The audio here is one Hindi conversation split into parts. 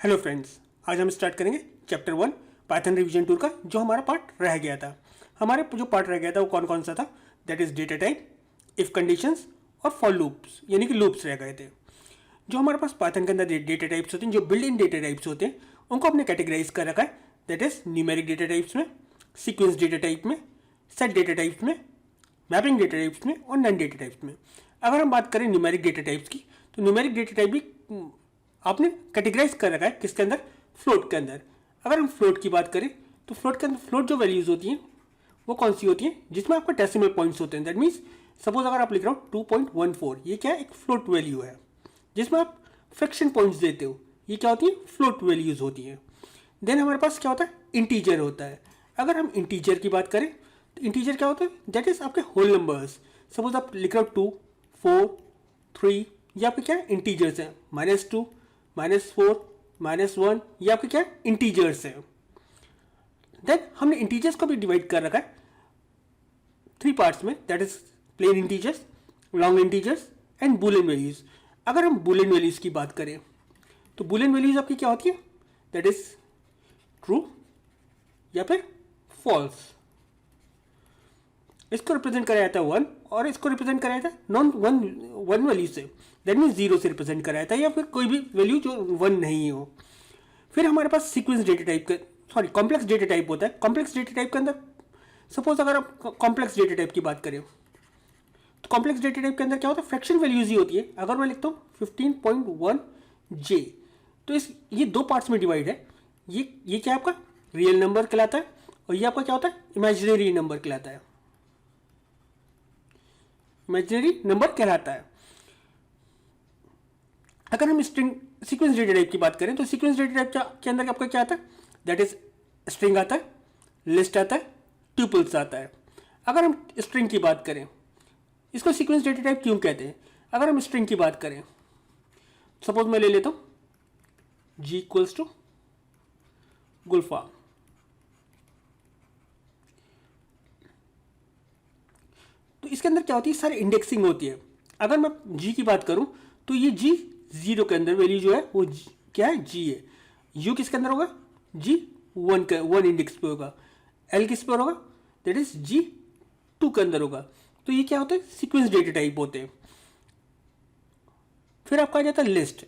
हेलो फ्रेंड्स, आज हम स्टार्ट करेंगे चैप्टर 1 पाइथन रिवीजन टूर का, जो हमारा पार्ट रह गया था। हमारे जो पार्ट रह गया था वो कौन कौन सा था? That is data type, if conditions और फॉर लूप्स, यानी कि लूप्स रह गए थे। जो हमारे पास पाइथन के अंदर डेटा टाइप्स होते हैं, जो बिल्ट इन डेटा टाइप्स होते हैं, उनको हमने कैटेगराइज कर रखा है। That is numeric data types में, सीक्वेंस डेटा टाइप में, सेट डेटा टाइप्स में, मैपिंग डेटा टाइप्स में और नॉन डेटा टाइप्स में। अगर हम बात करें न्यूमेरिक डेटा टाइप्स की, तो न्यूमेरिक डेटा टाइप भी आपने कैटेगराइज कर रखा है किसके अंदर? फ्लोट के अंदर। अगर हम फ्लोट की बात करें तो फ्लोट के अंदर फ्लोट जो वैल्यूज होती हैं वो कौन सी होती हैं? जिसमें आपके डेसिमल पॉइंट्स होते हैं। दैट मीन्स सपोज अगर आप लिख रहे हो 2.14, ये क्या है? एक फ्लोट वैल्यू है जिसमें आप फ्रैक्शन पॉइंट्स देते हो। ये क्या होती है? फ्लोट वैल्यूज होती हैं। देन हमारे पास क्या होता है? इंटीजर होता है। अगर हम इंटीजर की बात करें तो इंटीजर क्या होता है? दैट इज आपके होल नंबर्स। सपोज आप लिख रहे हो 2, 4, 3, ये आपके क्या है? इंटीजर्स हैं। -2, -4, -1, ये आपके क्या है? इंटीजर्स हैं। देन हमने इंटीजर्स को भी डिवाइड कर रखा है 3 पार्ट्स में। That is plain integers, long integers and Boolean values. अगर हम बूलियन वैल्यूज की बात करें तो बूलियन वैल्यूज आपकी क्या होती है? दैट इज ट्रू या फिर फॉल्स। इसको रिप्रेजेंट कराया जाता है 1 और इसको रिप्रेजेंट कराया जाता है नॉन वन वैल्यू से। दैट मीन्स 0 से रिप्रेजेंट कराया जाता है, या फिर कोई भी वैल्यू जो 1 नहीं हो। फिर हमारे पास सीक्वेंस डेटा टाइप का कॉम्प्लेक्स डेटा टाइप होता है। कॉम्प्लेक्स डेटा टाइप के अंदर सपोज अगर आप कॉम्प्लेक्स डेटा टाइप की बात करें तो कॉम्प्लेक्स डेटा टाइप के अंदर क्या होता है? फ्रैक्शन वैल्यूज ही होती है। अगर मैं लिखता हूँ 15.1J, तो ये 2 पार्ट्स में डिवाइड है। ये क्या आपका रियल नंबर कहलाता है और ये आपका क्या होता है? इमेजिनरी नंबर कहलाता है। इमेजिनरी नंबर कहलाता है। अगर हम स्ट्रिंग सीक्वेंस डेटा टाइप की बात करें तो सीक्वेंस डेटा टाइप के अंदर आपका क्या आता है? दैट इज स्ट्रिंग आता है, लिस्ट आता है, ट्यूपल्स आता है। अगर हम स्ट्रिंग की बात करें, इसको सीक्वेंस डेटा टाइप क्यों कहते हैं? अगर हम स्ट्रिंग की बात करें, सपोज मैं ले लेता हूं G इक्वल्स टू गुल्फा। तो इसके अंदर क्या होती है? सारी इंडेक्सिंग होती है। अगर मैं G की बात करूं तो ये G 0 के अंदर वैल्यू जो है वो क्या है? G है। U किसके अंदर होगा? G 1 इंडेक्स पे होगा। L किस पर होगा? दैट इज G 2 के अंदर होगा। तो ये क्या होता है? सीक्वेंस डेटा टाइप होते हैं। फिर आपका आ जाता है लिस्ट।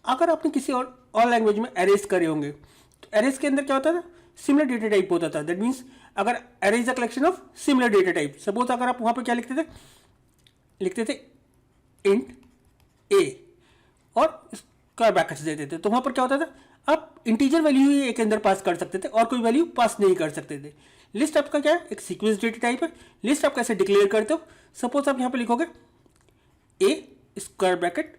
अगर आपने किसी और लैंग्वेज में एरेज करे होंगे तो एरेज के अंदर क्या होता था? सिमिलर डेटा टाइप होता था। दैट मीन्स अगर array is a collection of similar data type. Suppose अगर आप वहां पर क्या लिखते थे इंट ए और स्क्वायर ब्रैकेट्स देते थे, तो वहां पर क्या होता था? आप इंटीजर वैल्यू ही एक अंदर पास कर सकते थे और कोई वैल्यू पास नहीं कर सकते थे। लिस्ट आपका क्या है? एक सीक्वेंस डेटा टाइप है। लिस्ट आप कैसे डिक्लेयर करते हो? सपोज आप यहां पर लिखोगे ए स्क्वायर ब्रैकेट,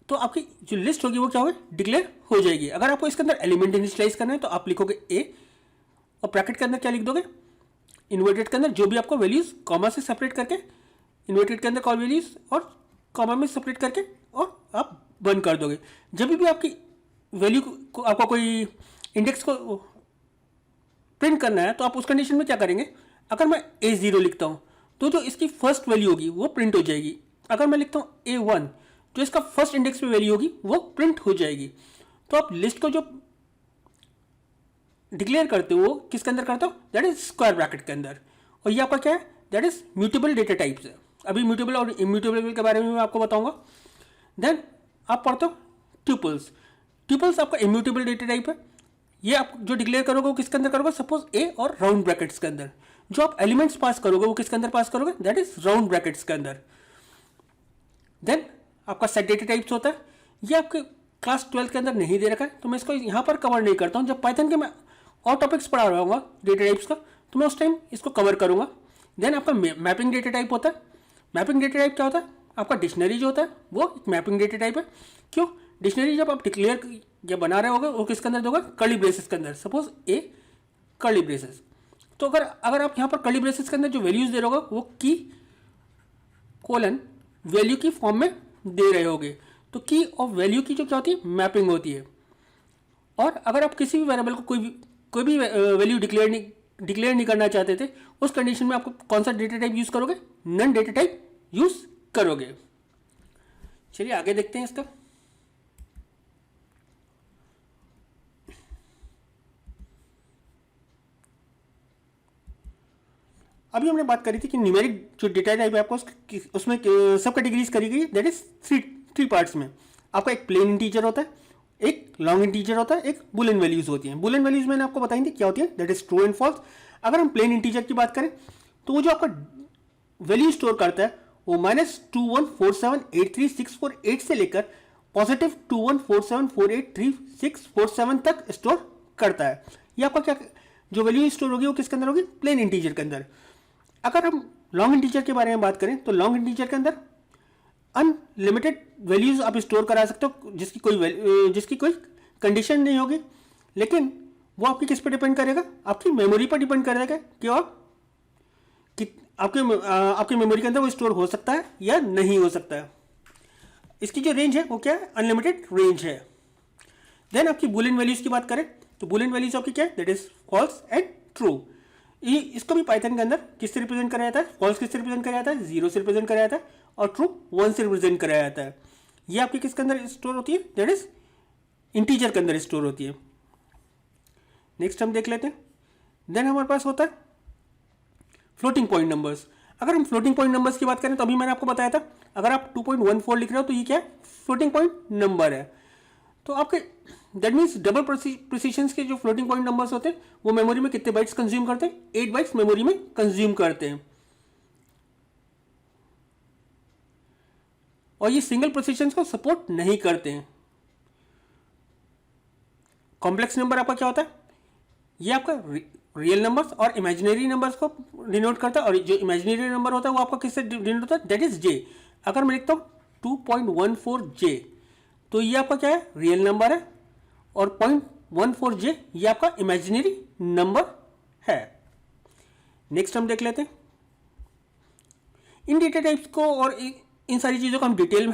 तो आपकी जो लिस्ट होगी वो क्या होगी? डिक्लेयर हो जाएगी। अगर आपको इसके अंदर एलिमेंट इनिशियलाइज करना है तो आप लिखोगे ए और ब्रैकेट के अंदर क्या लिख दोगे? इन्वर्टेड के अंदर जो भी आपको वैल्यूज कॉमा से सेपरेट करके, इन्वर्टेड के अंदर कॉल वैल्यूज और कॉमा में सेपरेट करके और आप बंद कर दोगे। जब भी आपकी वैल्यू को आपको कोई इंडेक्स को प्रिंट करना है तो आप उस कंडीशन में क्या करेंगे? अगर मैं A0 लिखता हूं तो जो इसकी फर्स्ट वैल्यू होगी वो प्रिंट हो जाएगी। अगर मैं लिखता हूं A1, जो इसका फर्स्ट इंडेक्स पे वैल्यू होगी वो प्रिंट हो जाएगी। तो आप लिस्ट को जो डिक्लेयर करते हो किसके अंदर करते हो? दैट इज स्क्वायर ब्रैकेट के अंदर। और ये आपका क्या है? That is mutable data types है। अभी म्यूटेबल और इम्यूटेबल के बारे में मैं आपको बताऊंगा। देन आप पढ़ते हो ट्यूपल्स। ट्यूपल्स आपका इम्यूटेबल डेटा टाइप है। ये आप जो डिक्लेयर करोगे वो किसके अंदर करोगे? सपोज ए और राउंड ब्रैकेट्स के अंदर। जो आप एलिमेंट्स पास करोगे वो किसके अंदर पास करोगे? दैट इज राउंड ब्रैकेट्स के अंदर। देन आपका सेट डेटा टाइप्स होता है। ये आपके क्लास 12 के अंदर नहीं दे रखा है तो मैं इसको यहाँ पर कवर नहीं करता हूँ। जब पाइथन के मैं और टॉपिक्स पढ़ा रहा हूँ डेटा टाइप्स का तो मैं उस टाइम इसको कवर करूँगा। देन आपका मैपिंग डेटा टाइप होता है। मैपिंग डेटा टाइप क्या होता है? आपका डिक्शनरी जो होता है वो एक मैपिंग डेटा टाइप है। क्यों? डिक्शनरी जब आप डिक्लेयर या बना रहे होगे वो किसके अंदर दोगे? कर्ली ब्रेसेस के अंदर। सपोज ए कर्ली ब्रेसेस, तो अगर आप यहाँ पर कर्ली ब्रेसेस के अंदर जो वैल्यूज दे रहे होगे वो की कोलन वैल्यू की फॉर्म में दे रहे होगे। तो की और वैल्यू की जो क्या होती है? मैपिंग होती है। और अगर आप किसी भी वेरिएबल को कोई भी वैल्यू डिक्लेयर नहीं करना चाहते थे, उस कंडीशन में आपको कौन सा डेटा टाइप यूज करोगे? नन डेटा टाइप यूज करोगे। चलिए आगे देखते हैं इसका। अभी हमने बात करी थी कि न्यूमेरिक जो डेटा टाइप है आपको उसमें सब कैटेगरीज करी गई, दैट इज थ्री पार्ट्स में। आपका एक प्लेन इंटीजर होता है, एक लॉन्ग इंटीजर होता है, एक बुलियन वैल्यूज होती हैं। बुलियन वैल्यूज मैंने आपको बताई थी क्या होती है, that is true and false. अगर हम प्लेन इंटीजर की बात करें तो वो जो आपका वैल्यू स्टोर करता है वो -21478364 से लेकर पॉजिटिव 2147483647 तक स्टोर करता है। ये आपका क्या जो वैल्यू स्टोर होगी वो किसके अंदर होगी, प्लेन इंटीजर के अंदर। अगर हम लॉन्ग इंटीजर के बारे में बात करें तो लॉन्ग इंटीजर के अंदर अनलिमिटेड वैल्यूज आप स्टोर करा सकते हो जिसकी कोई कंडीशन नहीं होगी, लेकिन वो आपकी किस पे डिपेंड करेगा, आपकी मेमोरी पर डिपेंड करेगा कि आप आपकी मेमोरी के अंदर वो स्टोर हो सकता है या नहीं हो सकता है। इसकी जो रेंज है वो क्या है, अनलिमिटेड रेंज है। देन आपकी बुलियन वैल्यूज की बात करें तो बुलियन वैल्यूज आपकी क्या है, that is false and true. इसको भी पाइथन के अंदर किससे रिप्रेजेंट कराया जाता है, फॉल्स किससे रिप्रेजेंट कराया जाता है, 0 से रिप्रेजेंट कराया जाता है, और ट्रू 1 से रिप्रेजेंट कराया जाता है। ये आपकी किसके अंदर स्टोर होती है, दैट इज इंटीजर के अंदर स्टोर होती है। नेक्स्ट हम देख लेते हैं। देन हमारे पास होता है फ्लोटिंग पॉइंट नंबर्स। अगर हम फ्लोटिंग पॉइंट नंबर्स की बात करें तो अभी मैंने आपको बताया था अगर आप 2.14 लिख रहे हो तो ये क्या है, फ्लोटिंग पॉइंट नंबर है। तो आपके दैट मीन्स डबल प्रिसिशन के जो फ्लोटिंग पॉइंट नंबर्स होते हैं वो मेमोरी में कितने बाइट्स कंज्यूम करते हैं, 8 बाइट्स मेमोरी में कंज्यूम करते हैं। और ये सिंगल प्रिसिशन को सपोर्ट नहीं करते हैं। कॉम्प्लेक्स नंबर आपका क्या होता है, ये आपका रियल नंबर्स और इमेजिनरी नंबर्स को डिनोट करता है, और जो इमेजिनरी नंबर होता है वो आपका किससे डिनोट होता है, दैट इज जे। अगर मैं लिखता हूँ 2.14 जे तो ये आपका क्या है, रियल नंबर है, और 0.14 जे ये आपका इमेजिनरी नंबर है। नेक्स्ट हम देख लेते हैं इन डेटा टाइप्स को, और इन सारी चीज़ों को हम डिटेल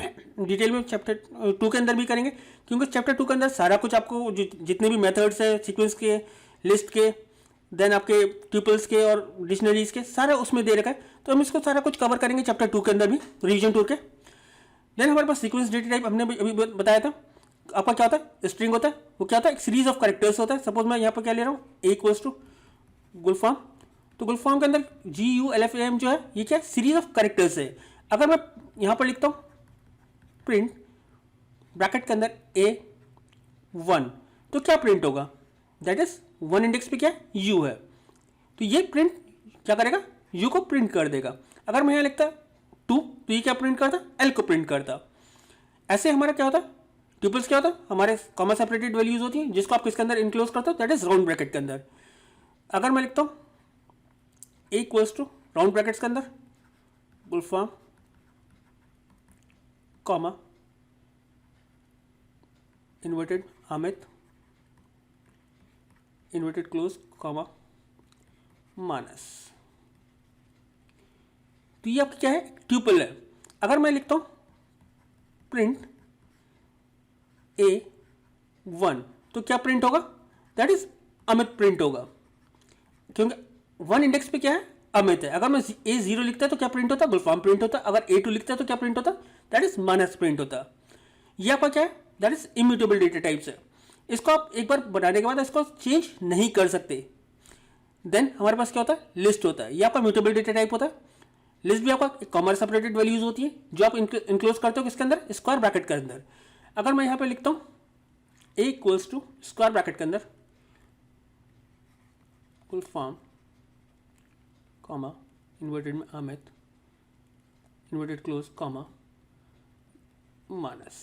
में चैप्टर 2 के अंदर भी करेंगे, क्योंकि चैप्टर 2 के अंदर सारा कुछ आपको जितने भी मेथड्स हैं सीक्वेंस के, लिस्ट के, देन आपके ट्यूपल्स के और डिक्शनरीज के, सारा उसमें दे रखा है। तो हम इसको सारा कुछ कवर करेंगे चैप्टर 2 के अंदर भी, रिवीजन 2 के। देन हमारे पास सीक्वेंस डेटा टाइप हमने अभी बताया था, आपका क्या होता है, स्ट्रिंग होता है, वो क्या होता है, एक सीरीज ऑफ कैरेक्टर्स होता है। सपोज मैं यहाँ पर क्या ले रहा हूँ, ए इक्वल्स टू गुलफाम, तो गुलफाम के अंदर GULFAM जो है ये क्या सीरीज ऑफ कैरेक्टर्स है। अगर मैं यहाँ पर लिखता हूँ प्रिंट ब्रैकेट के अंदर A1 तो क्या प्रिंट होगा, दैट इज 1 इंडेक्स पे क्या U है, तो ये प्रिंट क्या करेगा, U को प्रिंट कर देगा। अगर मैं यहाँ लिखता 2 तो ये क्या प्रिंट करता, L को प्रिंट करता। ऐसे हमारा क्या होता है, ट्यूपल्स क्या होता है, हमारे कॉमा सेपरेटेड वैल्यूज होती है जिसको आप किसके अंदर इनक्लोज करते हो, दैट इज राउंड ब्रैकेट के अंदर। अगर मैं लिखता हूँ A equals to round brackets के अंदर Gulfam comma inverted Aamid inverted close comma minus, तो ये आपकी क्या है, ट्यूपल है। अगर मैं लिखता हूं प्रिंट A1 तो क्या प्रिंट होगा, दैट इज अमित प्रिंट होगा, क्योंकि 1 इंडेक्स पे क्या है, अमित है। अगर मैं A0 लिखता है तो क्या प्रिंट होता है, गुलफाम प्रिंट होता है। अगर A2 लिखता है तो क्या प्रिंट होता है, दैट इज माइनस प्रिंट होता है। ये आपका क्या है, that is immutable data types है। इसको आप एक बार बनाने के बाद इसको चेंज नहीं कर सकते। देन हमारे पास क्या होता है, लिस्ट होता है, ये आपका म्यूटेबल डेटा टाइप होता है। लिस्ट भी आपका कॉमा सेपरेटेड वैल्यूज होती है जो आप इंक्लोज करते हो किसके अंदर, स्क्वायर ब्रैकेट के अंदर। अगर मैं यहाँ पे लिखता हूँ A equals to square bracket के अंदर फुल फॉर्म कॉमा इन्वर्टेड में Amit inverted close comma minus,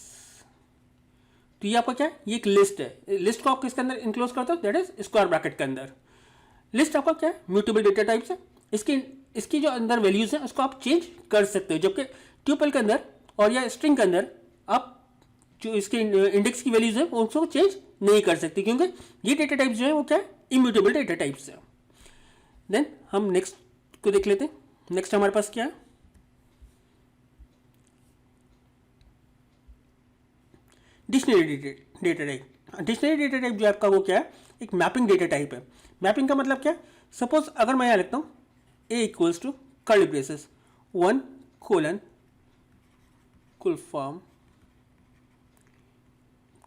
तो ये आपका क्या है, ये एक लिस्ट है। लिस्ट को आप किसके अंदर इंक्लोज करते हो, दैट इज स्क्वायर ब्रैकेट के अंदर। लिस्ट आपका क्या है, म्यूटेबल डेटा टाइप्स है। इसकी जो अंदर वैल्यूज हैं उसको आप चेंज कर सकते हो, जबकि ट्यूपल के अंदर और या स्ट्रिंग के अंदर आप जो इसके इंडेक्स की वैल्यूज है उसको चेंज नहीं कर सकते, क्योंकि ये डेटा टाइप्स जो है वो क्या है, इम्यूटेबल डेटा टाइप्स है। देन हम नेक्स्ट को देख लेते हैं। नेक्स्ट हमारे पास क्या है, dictionary data type. Dictionary data type जो आपका वो क्या है, एक मैपिंग डेटा टाइप है। मैपिंग का मतलब क्या है, सपोज अगर मैं यहाँ लिखता हूँ A equals to curly braces 1 colon कुल form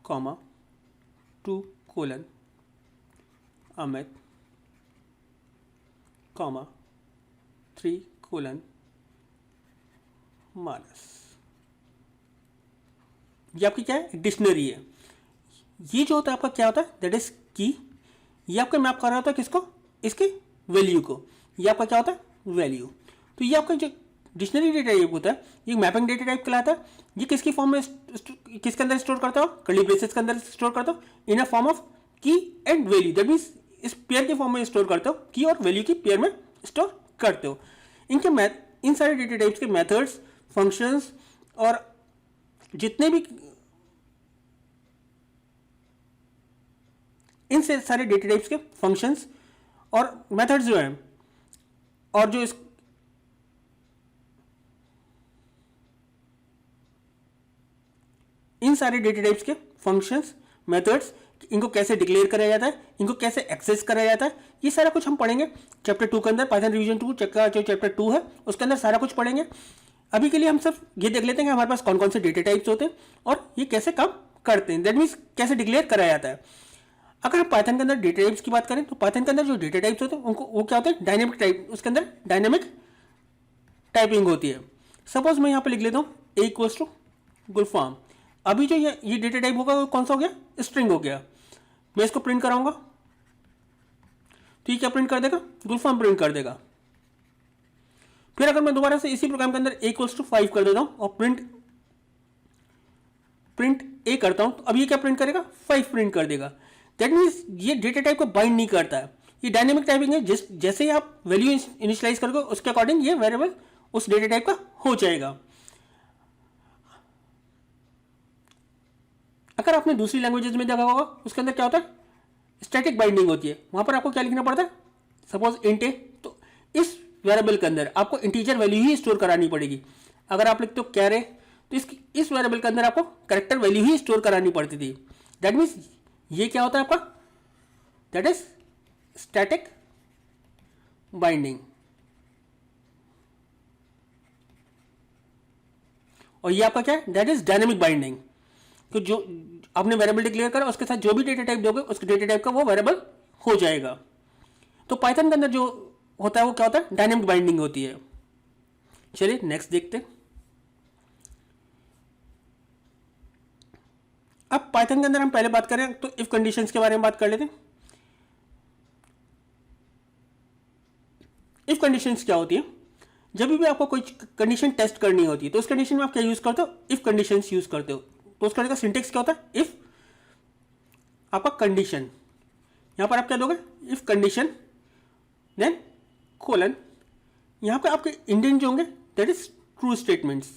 comma 2 colon Amit comma 3 colon minus, ये आपकी क्या है, डिक्शनरी है। ये जो होता है आपका क्या होता है, दैट इज की। ये आपका मैप कर रहा होता है किसको, इसके वैल्यू को। ये आपका क्या होता है, वैल्यू। तो ये आपका जो डिक्शनरी डेटा टाइप होता है, ये मैपिंग डेटा टाइप कहलाता है। ये किसकी फॉर्म में, किसके अंदर स्टोर करता हो, कर्ली ब्रेसेस के अंदर स्टोर करता हो, इन अ फॉर्म ऑफ की एंड वैल्यू। दैट मीन्स इस पेयर के फॉर्म में स्टोर करते हो, की और वैल्यू की पेयर में स्टोर करते हो। इनके इन सारे डेटा टाइप्स के मेथड्स, फंक्शंस और जितने भी इन से सारे डेटा टाइप्स के फंक्शंस और मेथड्स जो हैं, और जो इस इन सारे डेटा टाइप्स के फंक्शंस, मेथड्स, इनको कैसे डिक्लेयर करा जाता है, इनको कैसे एक्सेस करा जाता है, ये सारा कुछ हम पढ़ेंगे चैप्टर 2 के अंदर। पाइथन रिवीजन 2 जो चैप्टर 2 है उसके अंदर सारा कुछ पढ़ेंगे। अभी के लिए हम सिर्फ ये देख लेते हैं कि हमारे पास कौन कौन से डेटा टाइप्स होते हैं और ये कैसे काम करते हैं। दैट मीन्स कैसे डिक्लेयर करा जाता है। अगर हम पाइथन के अंदर डेटा टाइप्स की बात करें तो पाइथन के अंदर जो डेटा टाइप्स होते हैं उनको वो क्या होते हैं, डायनेमिक टाइप। उसके अंदर डायनेमिक टाइपिंग होती है। सपोज मैं यहाँ पे लिख लेता हूँ ए इक्वल्स टू गुलफाम। अभी जो ये डेटा टाइप होगा वो कौन सा हो गया, स्ट्रिंग हो गया। मैं इसको प्रिंट कराऊंगा तो ये क्या प्रिंट कर देगा, गुलफाम प्रिंट कर देगा। फिर अगर मैं दोबारा से इसी प्रोग्राम के अंदर ए इक्वल्स टू 5 कर देता हूँ और प्रिंट ए करता हूँ तो अब ये क्या प्रिंट करेगा, 5 प्रिंट कर देगा। दैट मीन्स ये डेटा टाइप को बाइंड नहीं करता है, ये डायनेमिक टाइपिंग है। जैसे ही आप वैल्यू इनिशियलाइज करोगे उसके अकॉर्डिंग ये वेरिएबल उस डेटा टाइप का हो जाएगा। अगर आपने दूसरी लैंग्वेजेस में देखा होगा उसके अंदर क्या होता है, स्टैटिक बाइंडिंग होती है। वहां पर आपको क्या लिखना पड़ता है, सपोज इंट ए, तो इस वेरिएबल के अंदर आपको इंटीजर वैल्यू ही स्टोर करानी पड़ेगी। अगर आप लिखते हो कैरे तो इस वेरिएबल के अंदर आपको कैरेक्टर वैल्यू ही स्टोर करानी पड़ती थी। दैट मीन्स ये क्या होता है आपका, दैट इज स्टैटिक बाइंडिंग। और ये आपका क्या है, दैट इज डायनेमिक बाइंडिंग। तो जो आपने वेरिएबल डिक्लेयर करा उसके साथ जो भी डेटा टाइप दोगे उस डेटा टाइप का वो वेरिएबल हो जाएगा। तो पाइथन के अंदर जो होता है वो क्या होता है, डायनेमिक बाइंडिंग होती है। चलिए नेक्स्ट देखते हैं। अब पाइथन के अंदर हम पहले बात करें तो इफ कंडीशंस के बारे में बात कर लेते हैं। इफ कंडीशंस क्या होती है, जब भी आपको कोई कंडीशन टेस्ट करनी होती है तो उस कंडीशन में आप क्या यूज करते हो, इफ कंडीशंस यूज करते हो। तो उसका सिंटेक्स क्या होता है, इफ आपका कंडीशन, यहां पर आप क्या दोगे, इफ कंडीशन देन कोलन, यहां पे आपके इंडियन जो होंगे दैट इज ट्रू स्टेटमेंट्स।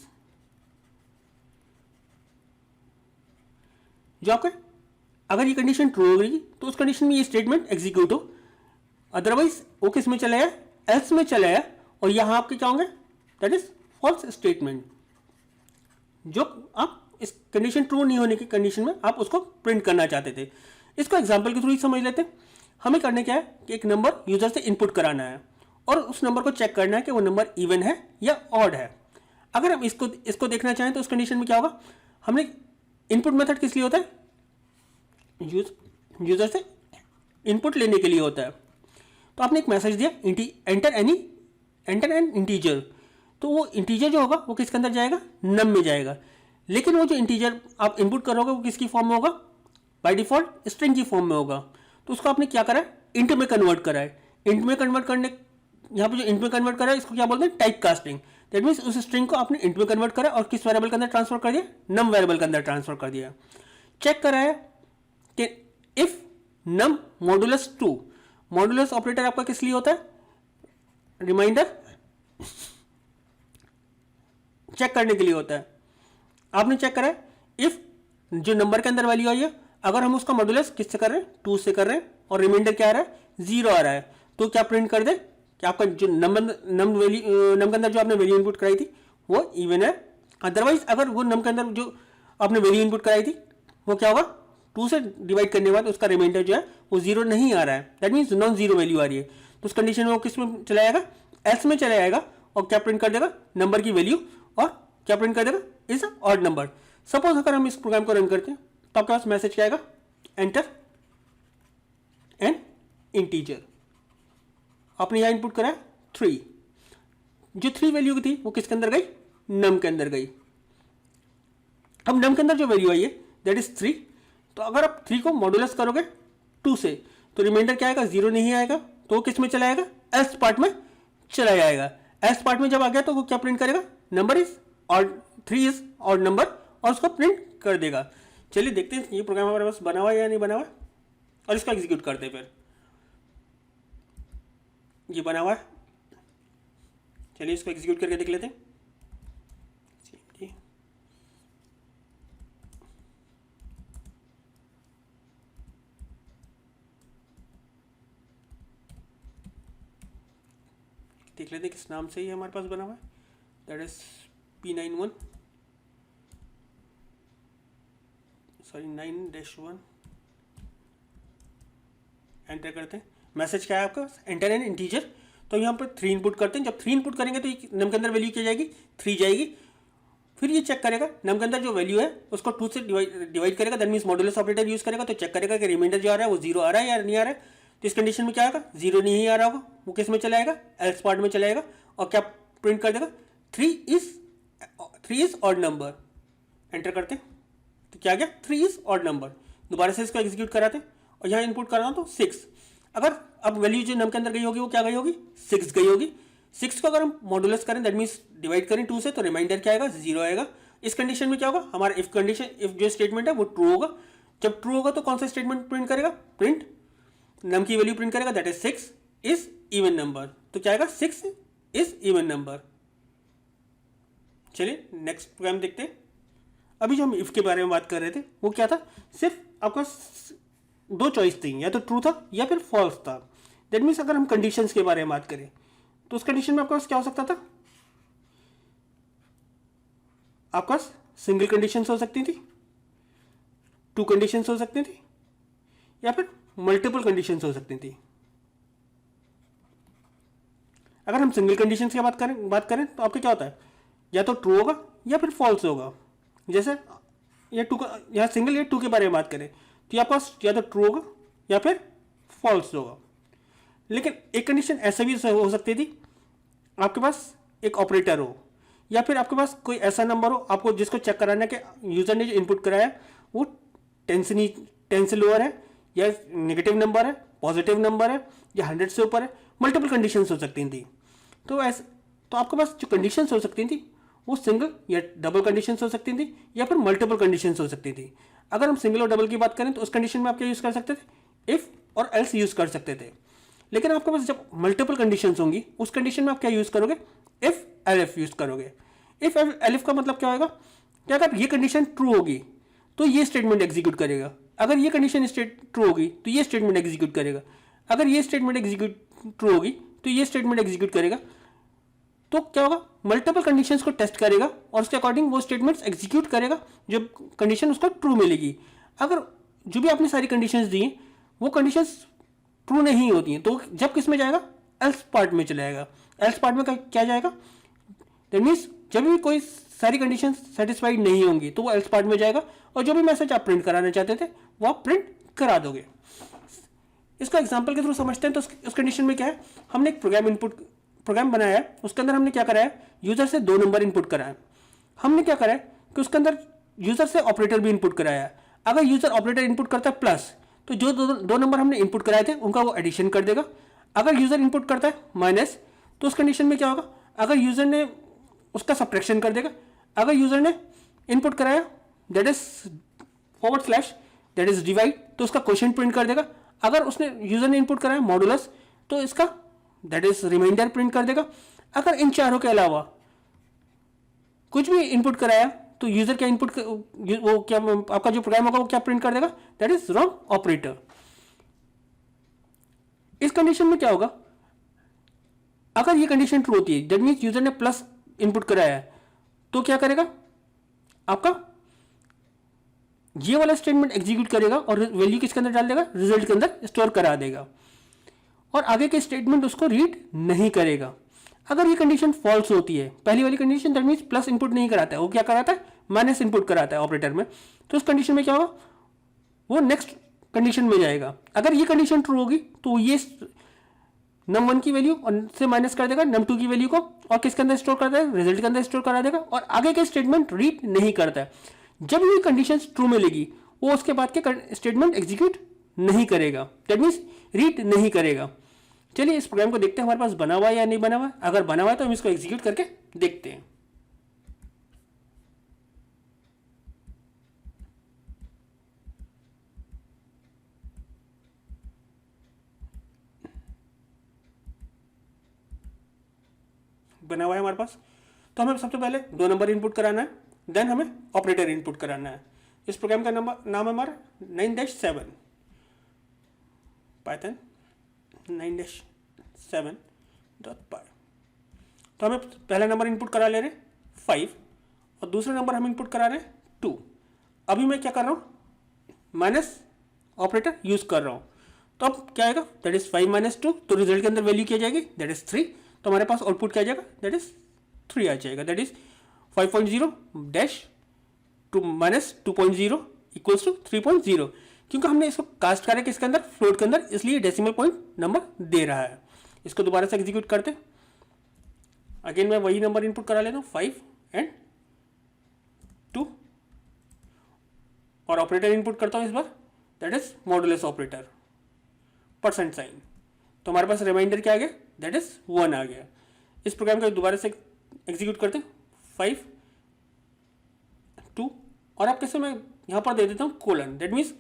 जो आपके अगर ये कंडीशन ट्रू हो गई तो उस कंडीशन में ये स्टेटमेंट एग्जीक्यूट हो, अदरवाइज वो किस में चला है, एल्स में चला है। और यहां आपके क्या होंगे, दैट इज फॉल्स स्टेटमेंट। जो आप इस कंडीशन ट्रू नहीं होने की कंडीशन में आप उसको प्रिंट करना चाहते थे। इसको एग्जांपल के थ्रू ही समझ लेते हैं। हमें करने क्या है कि एक नंबर यूजर से इनपुट कराना है और उस नंबर को चेक करना है कि वो नंबर इवन है या ऑड है। अगर हम इसको देखना चाहें तो उस कंडीशन में क्या होगा, हमने इनपुट मेथड किस लिए होता है, यूजर से इनपुट लेने के लिए होता है। तो आपने एक मैसेज दिया एंटर एन इंटीजर, तो वो इंटीजर जो होगा वो किसके अंदर जाएगा, नम में जाएगा। लेकिन वो जो इंटीजर आप इनपुट करोगे वो किसकी फॉर्म में होगा, बाय डिफॉल्ट स्ट्रिंग की फॉर्म में होगा। तो उसको आपने क्या करा है, इंट में कन्वर्ट करा है। इंट में कन्वर्ट करने, यहाँ पे जो इंट में कन्वर्ट करा है इसको क्या बोलते हैं, टाइप कास्टिंग। दैट मीन्स उस स्ट्रिंग को आपने इंट में कन्वर्ट करा और किस वेरिएबल के अंदर ट्रांसफर कर दिया, नम वेरिएबल के अंदर ट्रांसफर कर दिया। चेक करा है कि if num modulus 2, modulus operator आपका किस लिए होता है, रिमाइंडर चेक करने के लिए होता है। आपने चेक करा है इफ जो नंबर के अंदर वैल्यू आई है अगर हम उसका मॉडुलस किससे कर रहे हैं, 2 से कर रहे हैं और रिमाइंडर क्या आ रहा है, 0 आ रहा है, तो क्या प्रिंट कर दे कि आपका जो नम के अंदर जो आपने वैल्यू इनपुट कराई थी वो इवन है। अदरवाइज अगर वो नम के अंदर जो आपने वैल्यू इनपुट कराई थी वो क्या होगा, 2 से डिवाइड करने के बाद उसका रिमाइंडर जो है वो 0 नहीं आ रहा है, that means non zero value आ रही है। तो उस कंडीशन में वो किस में चला जाएगा, एल्स में चला जाएगा और क्या प्रिंट कर देगा, नंबर की वैल्यू, और क्या प्रिंट कर देगा, इज ऑड नंबर। सपोज अगर हम इस प्रोग्राम को रन करते हैं तो आपके पास मैसेज क्या आएगा, एंटर एन इंटीजर। आपने यहां इनपुट करा है 3, जो 3 वैल्यू की थी वो किसके अंदर गई, नम के अंदर गई। अब नम के अंदर जो वैल्यू आई है दैट इज 3, तो अगर आप 3 को मॉडुलस करोगे 2 से तो रिमाइंडर क्या आएगा, 0 नहीं आएगा, तो वो किस में चला जाएगा, एल्स पार्ट में चला जाएगा। एल्स पार्ट में जब आ गया तो वो क्या प्रिंट करेगा, number is odd, 3 is odd number, और उसको प्रिंट कर देगा। चलिए देखते हैं ये प्रोग्राम हमारे पास बना हुआ है या नहीं बना हुआ, और इसको एग्जीक्यूट करते हैं। फिर ये बना हुआ है, चलिए इसको एग्जीक्यूट करके देख लेते हैं। देख लेते हैं किस नाम से ये हमारे पास बना हुआ है, that is P91 sorry 9-1। Enter करते हैं, मैसेज क्या है आपका, एंटर एन इंटीजर। तो यहाँ पर 3 इनपुट करते हैं, जब 3 इनपुट करेंगे तो नम के अंदर वैल्यू क्या जाएगी, 3 जाएगी। फिर ये चेक करेगा नम के अंदर जो वैल्यू है उसको 2 से डिवाइड करेगा, that means modulus operator use करेगा, तो चेक करेगा कि रिमाइंडर जो आ रहा है वो 0 आ रहा है या नहीं आ रहा है। तो इस कंडीशन में क्या आएगा, 0 नहीं आ रहा होगा, वो किस में चला जाएगा, एल्स पार्ट में चला जाएगा, और क्या प्रिंट कर देगा, 3 इज ऑड नंबर। एंटर करते हैं तो क्या आ गया, 3 इज ऑड नंबर। दोबारा से इसको एग्जीक्यूट कराते हैं और यहाँ इनपुट कर रहा हूँ तो 6। अगर अब वैल्यू जो नम के अंदर गई होगी वो क्या गई होगी, 6 गई होगी। 6 को अगर हम मॉडुलस करें दैट मीन्स डिवाइड करें 2 से, तो रिमाइंडर क्या आएगा, 0 आएगा। इस कंडीशन में क्या होगा, हमारा इफ कंडीशन, इफ जो स्टेटमेंट है वो ट्रू होगा। जब ट्रू होगा तो कौन सा स्टेटमेंट प्रिंट करेगा, प्रिंट नम की वैल्यू प्रिंट करेगा, that is 6 is even number. तो क्या आएगा, 6 इज इवन नंबर। चलिए नेक्स्ट प्रोग्राम देखते हैं। अभी जो हम इफ के बारे में बात कर रहे थे वो क्या था, सिर्फ आपका 2 चॉइस थी, या तो ट्रू था या फिर फॉल्स था। दैट मीन्स अगर हम कंडीशंस के बारे में बात करें तो उस कंडीशन में आपके पास क्या हो सकता था, आपके पास सिंगल कंडीशंस हो सकती थी, 2 कंडीशंस हो सकती थी, या फिर मल्टीपल कंडीशंस हो सकती थी। अगर हम सिंगल कंडीशंस की बात करें तो आपका क्या होता है, या तो ट्रू होगा या फिर फॉल्स होगा। जैसे या 2 का, यहाँ सिंगल या 2 के बारे में बात करें तो आपके पास या तो ट्रू होगा या फिर फॉल्स होगा। लेकिन एक कंडीशन ऐसा भी हो सकती थी, आपके पास एक ऑपरेटर हो या फिर आपके पास कोई ऐसा नंबर हो आपको जिसको चेक कराना है कि यूज़र ने जो इनपुट कराया वो 10 से लोअर है, या नेगेटिव नंबर है, पॉजिटिव नंबर है, या 100 से ऊपर है। मल्टीपल कंडीशंस हो सकती थी। तो आपके पास जो कंडीशंस हो सकती थी वो सिंगल या डबल कंडीशंस हो सकती थी, या फिर मल्टीपल कंडीशंस हो सकती थी। अगर हम सिंगल और डबल की बात करें तो उस कंडीशन में आप क्या यूज़ कर सकते थे, इफ़ और एल्स यूज़ कर सकते थे। लेकिन आपके पास जब मल्टीपल कंडीशंस होंगी उस कंडीशन में आप क्या यूज़ करोगे, इफ़ एल्फ यूज़ करोगे। इफ़ एल्फ का मतलब क्या होगा कि अगर ये कंडीशन ट्रू होगी तो ये स्टेटमेंट एग्जीक्यूट करेगा, अगर ये कंडीशन ट्रू होगी तो ये स्टेटमेंट एग्जीक्यूट करेगा, अगर ये स्टेटमेंट एग्जीक्यूट ट्रू होगी तो ये स्टेटमेंट एग्जीक्यूट करेगा। तो क्या होगा, मल्टीपल कंडीशंस को टेस्ट करेगा और उसके अकॉर्डिंग वो स्टेटमेंट्स एग्जीक्यूट करेगा जब कंडीशन उसको ट्रू मिलेगी। अगर जो भी आपने सारी कंडीशंस दी वो कंडीशंस ट्रू नहीं होती हैं तो जब किस में जाएगा, एल्स पार्ट में चला जाएगा। एल्स पार्ट में क्या जाएगा, दैट मीन्स जब भी कोई सारी कंडीशंस सेटिस्फाइड नहीं होंगी तो वो एल्स पार्ट में जाएगा, और जो भी मैसेज आप प्रिंट कराना चाहते थे वो आप प्रिंट करा दोगे। इसको एग्जाम्पल के थ्रू समझते हैं। तो उस कंडीशन में क्या है, हमने एक प्रोग्राम बनाया है, उसके अंदर हमने क्या करा है, यूजर से 2 नंबर इनपुट कराया है। हमने क्या करा है कि उसके अंदर यूजर से ऑपरेटर भी इनपुट कराया है। अगर यूजर ऑपरेटर इनपुट करता है प्लस, तो जो 2 नंबर हमने इनपुट कराए थे उनका वो एडिशन कर देगा। अगर यूजर इनपुट करता है माइनस, तो उस कंडीशन में क्या होगा, अगर यूजर ने उसका सब्ट्रैक्शन कर देगा। अगर यूजर ने इनपुट कराया that is / that is divide, तो उसका क्वेश्चन प्रिंट कर देगा। अगर उसने यूजर ने इनपुट कराया मॉडुलस, तो इसका दैट इज रिमाइंडर प्रिंट कर देगा। अगर इन चारों के अलावा कुछ भी इनपुट कराया तो यूजर क्या इनपुट, वो क्या आपका जो प्रोग्राम होगा वो क्या प्रिंट कर देगा, दैट इज रॉन्ग ऑपरेटर। इस कंडीशन में क्या होगा, अगर ये कंडीशन ट्रू होती है दैट मीन्स यूजर ने प्लस इनपुट कराया है, तो क्या करेगा, आपका ये वाला स्टेटमेंट एग्जीक्यूट करेगा और वैल्यू किसके अंदर डाल देगा, रिजल्ट के अंदर स्टोर करा देगा, और आगे के स्टेटमेंट उसको रीड नहीं करेगा। अगर ये कंडीशन फॉल्स होती है, पहली वाली condition that means plus input नहीं कराता है, वो क्या कराता है, माइनस इनपुट कराता है ऑपरेटर में, तो उस कंडीशन में क्या होगा, वो नेक्स्ट कंडीशन में जाएगा। अगर ये कंडीशन ट्रू होगी तो ये num1 की वैल्यू और से माइनस कर देगा num2 की वैल्यू को, और किसके अंदर स्टोर कर देगा, रिजल्ट के अंदर स्टोर करा देगा, और आगे के स्टेटमेंट रीड नहीं करता है। जब ये कंडीशन ट्रू मिलेगी वो उसके बाद के स्टेटमेंट एग्जीक्यूट नहीं करेगा, दैट मीन्स रीड नहीं करेगा। चलिए इस प्रोग्राम को देखते हैं हमारे पास बना हुआ है या नहीं बना हुआ है। अगर बना हुआ है तो हम इसको एग्जीक्यूट करके देखते हैं। बना हुआ है हमारे पास, तो हमें सबसे पहले 2 नंबर इनपुट कराना है, देन हमें ऑपरेटर इनपुट कराना है। इस प्रोग्राम का नाम है हमारा 9-7 पाइथन 9-7.py। तो हमें पहला नंबर इनपुट करा ले रहे हैं 5 और दूसरा नंबर हम इनपुट करा रहे हैं 2। अभी मैं क्या कर रहा हूँ, माइनस ऑपरेटर यूज कर रहा हूँ। तो अब क्या आएगा, दैट इज 5 - 2, तो रिजल्ट के अंदर वैल्यू क्या जाएगी, दैट इज 3। तो हमारे पास आउटपुट क्या जाएगा, दैट इज 3 आ जाएगा, that is 5.0 dash 2 minus 2.0 equals to 3.0। क्योंकि हमने इसको कास्ट करा किसके अंदर, फ्लोट के अंदर, इसलिए डेसिमल पॉइंट नंबर दे रहा है। इसको दोबारा से एग्जीक्यूट करते, अगेन मैं वही नंबर इनपुट करा लेता हूँ 5 and 2 और ऑपरेटर इनपुट करता हूँ इस बार, that is modulus operator percent sign. तो हमारे पास रिमाइंडर क्या आ गया, दैट इज 1 आ गया। इस प्रोग्राम को दोबारा से एग्जीक्यूट करते 5 2 और अब कैसे मैं यहाँ पर दे देता हूँ कोलन, दैट मीन्स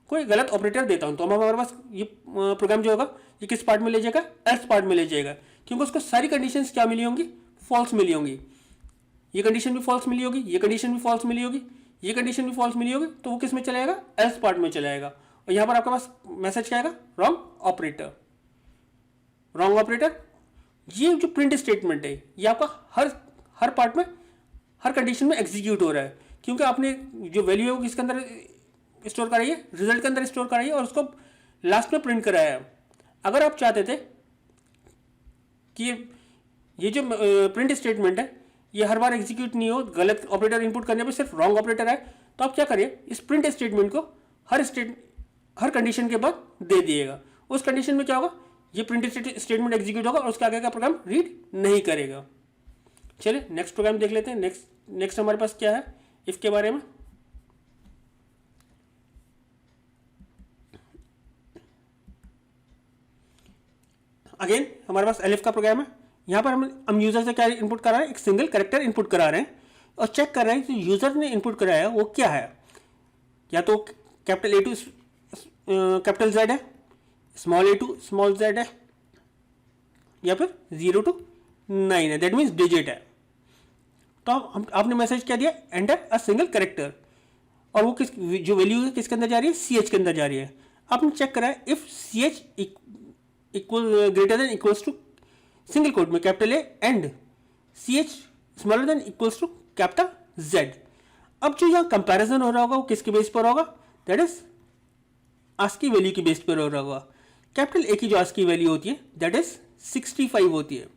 कोई गलत ऑपरेटर देता हूँ। तो हमारे पास ये प्रोग्राम जो होगा ये किस पार्ट में ले जाएगा, एल्स पार्ट में ले जाएगा, क्योंकि उसको सारी कंडीशंस क्या मिली होंगी, फॉल्स मिली होंगी। ये कंडीशन भी फॉल्स मिली होगी, ये कंडीशन भी फॉल्स मिली होगी, ये कंडीशन भी फॉल्स मिली होगी, तो वो किस में चला जाएगा, एल्स पार्ट में चला जाएगा। और यहाँ पर आपके पास मैसेज क्या आएगा, रॉन्ग ऑपरेटर। रॉन्ग ऑपरेटर, ये जो प्रिंट स्टेटमेंट है ये आपका हर पार्ट में, हर कंडीशन में एग्जीक्यूट हो रहा है, क्योंकि आपने जो वैल्यू है वो किसके अंदर स्टोर कराई है, रिजल्ट के अंदर स्टोर कराई है और उसको लास्ट में प्रिंट कराया है। अगर आप चाहते थे कि ये जो प्रिंट स्टेटमेंट है ये हर बार एग्जीक्यूट नहीं हो, गलत ऑपरेटर इनपुट करने पर सिर्फ रॉन्ग ऑपरेटर आए, तो आप क्या करिए, इस प्रिंट स्टेटमेंट को हर कंडीशन के बाद दे दिएगा। उस कंडीशन में क्या होगा, ये प्रिंट स्टेटमेंट एग्जीक्यूट होगा और उसके आगे का प्रोग्राम रीड नहीं करेगा। चलिए नेक्स्ट प्रोग्राम देख लेते हैं। नेक्स्ट हमारे पास क्या है इफ के बारे में। अगेन हमारे पास एलिफ का प्रोग्राम है। यहाँ पर हम यूजर से क्या इनपुट करा रहे हैं, एक सिंगल कैरेक्टर इनपुट करा रहे हैं और चेक कर रहे हैं कि यूजर ने इनपुट कराया है वो क्या है, या तो capital A to capital Z है, small a to small z है, या फिर 0 to 9 है, दैट मीन्स डिजिट है। तो आपने मैसेज क्या दिया, एंटर अ सिंगल कैरेक्टर, और वो जो वैल्यू है किसके अंदर जा रही है, CH के अंदर जा रही है। आपने चेक करा है if CH equal greater than equals to single quote में capital A and CH smaller than equals to capital Z। अब जो यहाँ कंपैरिजन हो रहा होगा वो किसके बेस पर होगा, दैट इज आस्की वैल्यू की बेस पर हो रहा होगा। कैपिटल A की जो आस्की वैल्यू होती है दैट इज 65 होती है।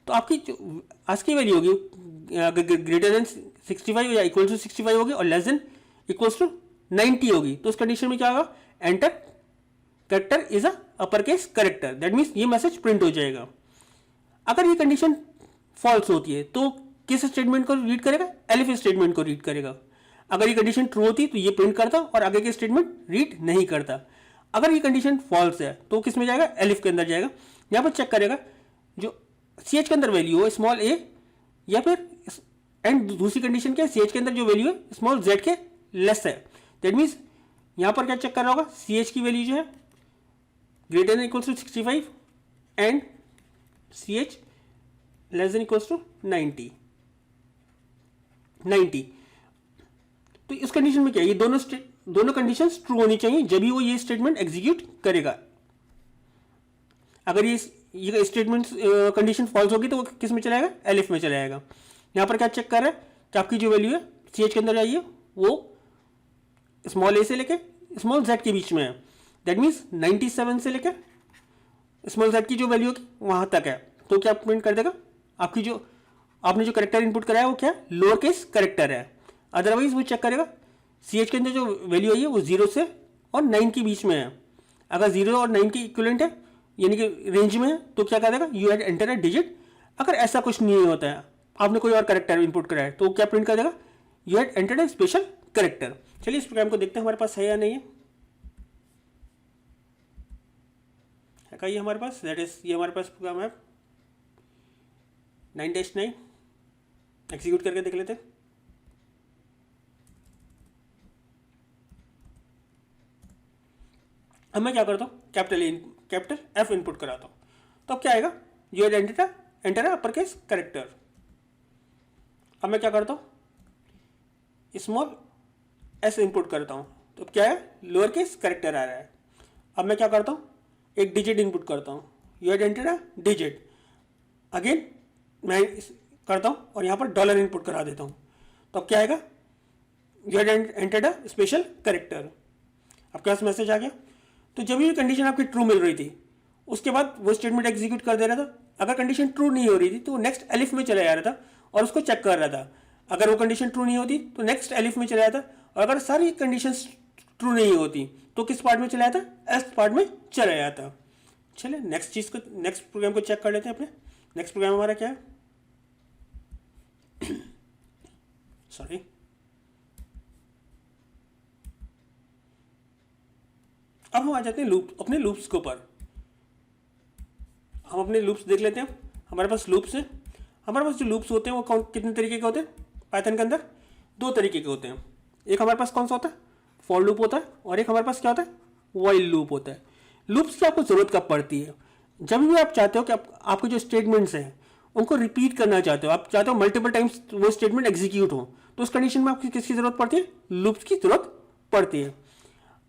तो आपकी जो आस्की वैल्यू होगी ग्रेटर देन 65 या इक्वल टू 65 होगी और लेस देन इक्वल्स टू 90 होगी। तो उस कंडीशन में क्या होगा, enter character is a upper case character, that means ये मैसेज प्रिंट हो जाएगा। अगर ये कंडीशन फॉल्स होती है तो किस स्टेटमेंट को रीड करेगा, एलिफ स्टेटमेंट को रीड करेगा। अगर ये कंडीशन ट्रू होती तो ये प्रिंट करता और आगे के स्टेटमेंट रीड नहीं करता। अगर ये कंडीशन फॉल्स है तो किस में जाएगा, एलिफ के अंदर जाएगा। यहाँ पर चेक करेगा जो CH के अंदर वैल्यू हो स्मॉल a, या फिर एंड दूसरी कंडीशन क्या है, CH के अंदर जो वैल्यू है स्मॉल z के लेस है, दैट मीन्स यहाँ पर क्या चेक कर रहा होगा, CH की वैल्यू जो है greater than equals to 65 and CH less than equals to 90। तो इस कंडीशन में क्या है, ये दोनों कंडीशंस ट्रू होनी चाहिए जब भी वो ये स्टेटमेंट एग्जीक्यूट करेगा। अगर ये स्टेटमेंट कंडीशन फॉल्स होगी तो वो किस में चलाएगा, एलिफ में चलाएगा। यहाँ पर क्या चेक कर रहा है कि आपकी जो वैल्यू है CH के अंदर जाइए वो स्मॉल a से लेके स्मॉल z के बीच में है, दैट मीन्स 97 से लेके स्मॉल z की जो वैल्यू होगी वहाँ तक है। तो क्या प्रिंट कर देगा, आपने जो करेक्टर इनपुट कराया वो क्या है, लोअर केस करेक्टर है। अदरवाइज वो चेक करेगा CH के अंदर जो वैल्यू आई है वो 0 से और 9 के बीच में है। अगर 0 और 9 की इक्विवेलेंट है यानी कि रेंज में है, तो क्या कर देगा, you had enter a digit. अगर ऐसा कुछ नहीं होता है, आपने कोई और करेक्टर इनपुट करा है, तो क्या प्रिंट कर देगा, you had entered a special character. चलिए इस प्रोग्राम को देखते हैं हमारे पास है या नहीं है क्या ये हमारे पास, दैट इज ये हमारे पास प्रोग्राम है 9-9। एग्जीक्यूट करके देख लेते हैं। अब मैं क्या करता हूँ, कैपिटल एफ इनपुट कराता हूँ, तो अब क्या आएगा, you had enter upper case character. अब मैं क्या करता हूँ, स्मॉल एस इनपुट करता हूँ, तो अब क्या है, लोअर केस करेक्टर आ रहा है। अब मैं क्या करता हूँ, एक डिजिट इनपुट करता हूँ, you had enter a digit. Again मैं करता हूँ और यहाँ पर डॉलर इनपुट करा देता हूँ, तो अब क्या आएगा, you had entered a special character. आपके पास मैसेज आ गया। तो जब भी कंडीशन आपकी ट्रू मिल रही थी, उसके बाद वो स्टेटमेंट एग्जीक्यूट कर दे रहा था। अगर कंडीशन ट्रू नहीं हो रही थी तो वो नेक्स्ट एलिफ में चला जा रहा था और उसको चेक कर रहा था। अगर वो कंडीशन ट्रू नहीं होती तो नेक्स्ट एलिफ में चला जाता, और अगर सारी कंडीशंस ट्रू नहीं होती तो किस पार्ट में चला जाता, एस पार्ट में चला जाता। चलिए नेक्स्ट चीज़ को, नेक्स्ट प्रोग्राम को चेक कर लेते हैं अपने। नेक्स्ट प्रोग्राम हमारा क्या है, सॉरी, अब हम आ जाते हैं लूप, अपने लूप्स के ऊपर। हम अपने लूप्स देख लेते हैं। हमारे पास लूप्स हैं। हमारे पास जो लूप्स होते हैं वो कितने तरीके के होते हैं पाइथन के अंदर, 2 तरीके के होते हैं। एक हमारे पास कौन सा होता है, फॉर लूप होता है, और एक हमारे पास क्या होता है, व्हाइल लूप होता है। लूप्स की आपको ज़रूरत कब पड़ती है, जब भी आप चाहते हो कि आपके जो स्टेटमेंट्स हैं उनको रिपीट करना चाहते हो, आप चाहते हो मल्टीपल टाइम्स वो स्टेटमेंट एग्जीक्यूट हो, तो उस कंडीशन में आपकी किसकी ज़रूरत पड़ती है, लूप्स की ज़रूरत पड़ती है।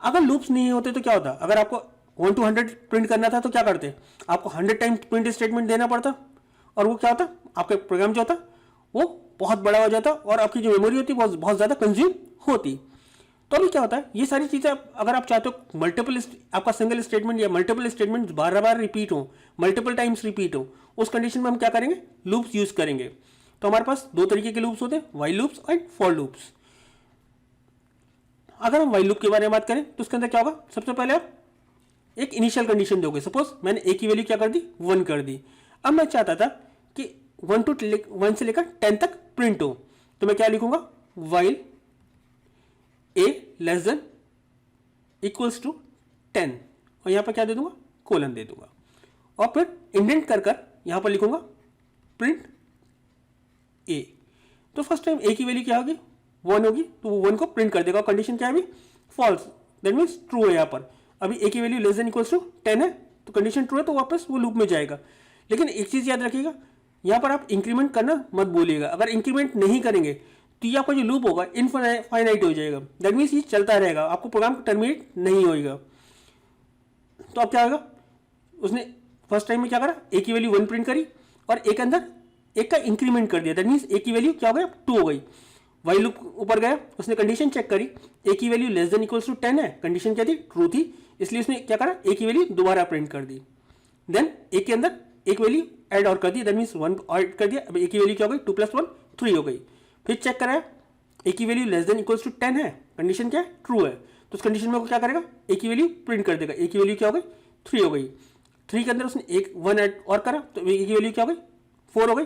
अगर लूप्स नहीं होते तो क्या होता, अगर आपको 1 to 100 प्रिंट करना था तो क्या करते, आपको 100 टाइम प्रिंट स्टेटमेंट देना पड़ता, और वो क्या होता, आपका प्रोग्राम जो होता वो बहुत बड़ा हो जाता और आपकी जो मेमोरी होती वो बहुत ज़्यादा कंज्यूम होती। तो अभी क्या होता है, ये सारी चीज़ें अगर आप चाहते हो मल्टीपल, आपका सिंगल स्टेटमेंट या मल्टीपल स्टेटमेंट बार बार रिपीट हो, मल्टीपल टाइम्स रिपीट हो, उस कंडीशन में हम क्या करेंगे, लूप्स यूज़ करेंगे। तो हमारे पास 2 तरीके के लूप्स होते हैं, while loops and for loops. अगर हम व्हाइल लूप के बारे में बात करें तो उसके अंदर क्या होगा, सबसे पहले आप एक इनिशियल कंडीशन दोगे। सपोज मैंने ए की वैल्यू क्या कर दी, 1 कर दी। अब मैं चाहता था कि 1 से लेकर 10 तक प्रिंट हो, तो मैं क्या लिखूंगा, while A less than equals to 10, और यहां पर क्या दे दूंगा, कोलन दे दूंगा, और फिर इंडेंट कर कर यहां पर लिखूंगा प्रिंट ए। तो फर्स्ट टाइम ए की वैल्यू क्या होगी, 1 होगी, तो वो 1 को प्रिंट कर देगा। कंडीशन क्या है अभी, फॉल्स, दैट मीन्स ट्रू है। यहाँ पर अभी ए की value less than equals to 10 है, तो कंडीशन ट्रू है, तो वापस वो लूप में जाएगा। लेकिन एक चीज़ याद रखिएगा, यहाँ पर आप इंक्रीमेंट करना मत भूलिएगा। अगर इंक्रीमेंट नहीं करेंगे तो ये आपका जो लूप होगा इनफाइनाइट हो जाएगा, दैट मीन्स ये चलता रहेगा, आपको प्रोग्राम टर्मिनेट नहीं होगा। तो अब क्या होगा, उसने फर्स्ट टाइम में क्या करा, ए की वैल्यू 1 प्रिंट करी और एक अंदर एक का इंक्रीमेंट कर दिया, दैट मीन्स ए की वैल्यू क्या हो गया, 2 हो गई। व्हाइल लूप ऊपर गया, उसने कंडीशन चेक करी, ए की value less than equals to 10 है, कंडीशन क्या थी, ट्रू थी, इसलिए उसने क्या करा, ए की वैल्यू दोबारा प्रिंट कर दी। देन ए के अंदर एक वैल्यू ऐड और कर दी, दैट मीन्स 1 ऐड कर दिया। अब ए की वैल्यू क्या हो गई, 2 + 1 3 हो गई। फिर चेक कराया, ए की value less than equals to 10 है, कंडीशन क्या है, ट्रू है, तो उस कंडीशन में वो क्या करेगा, ए की वैल्यू प्रिंट कर देगा। ए की वैल्यू क्या हो गई, 3 हो गई। 3 के अंदर उसने 1 ऐड और करा, तो ए की वैल्यू क्या हो गई, 4 हो गई।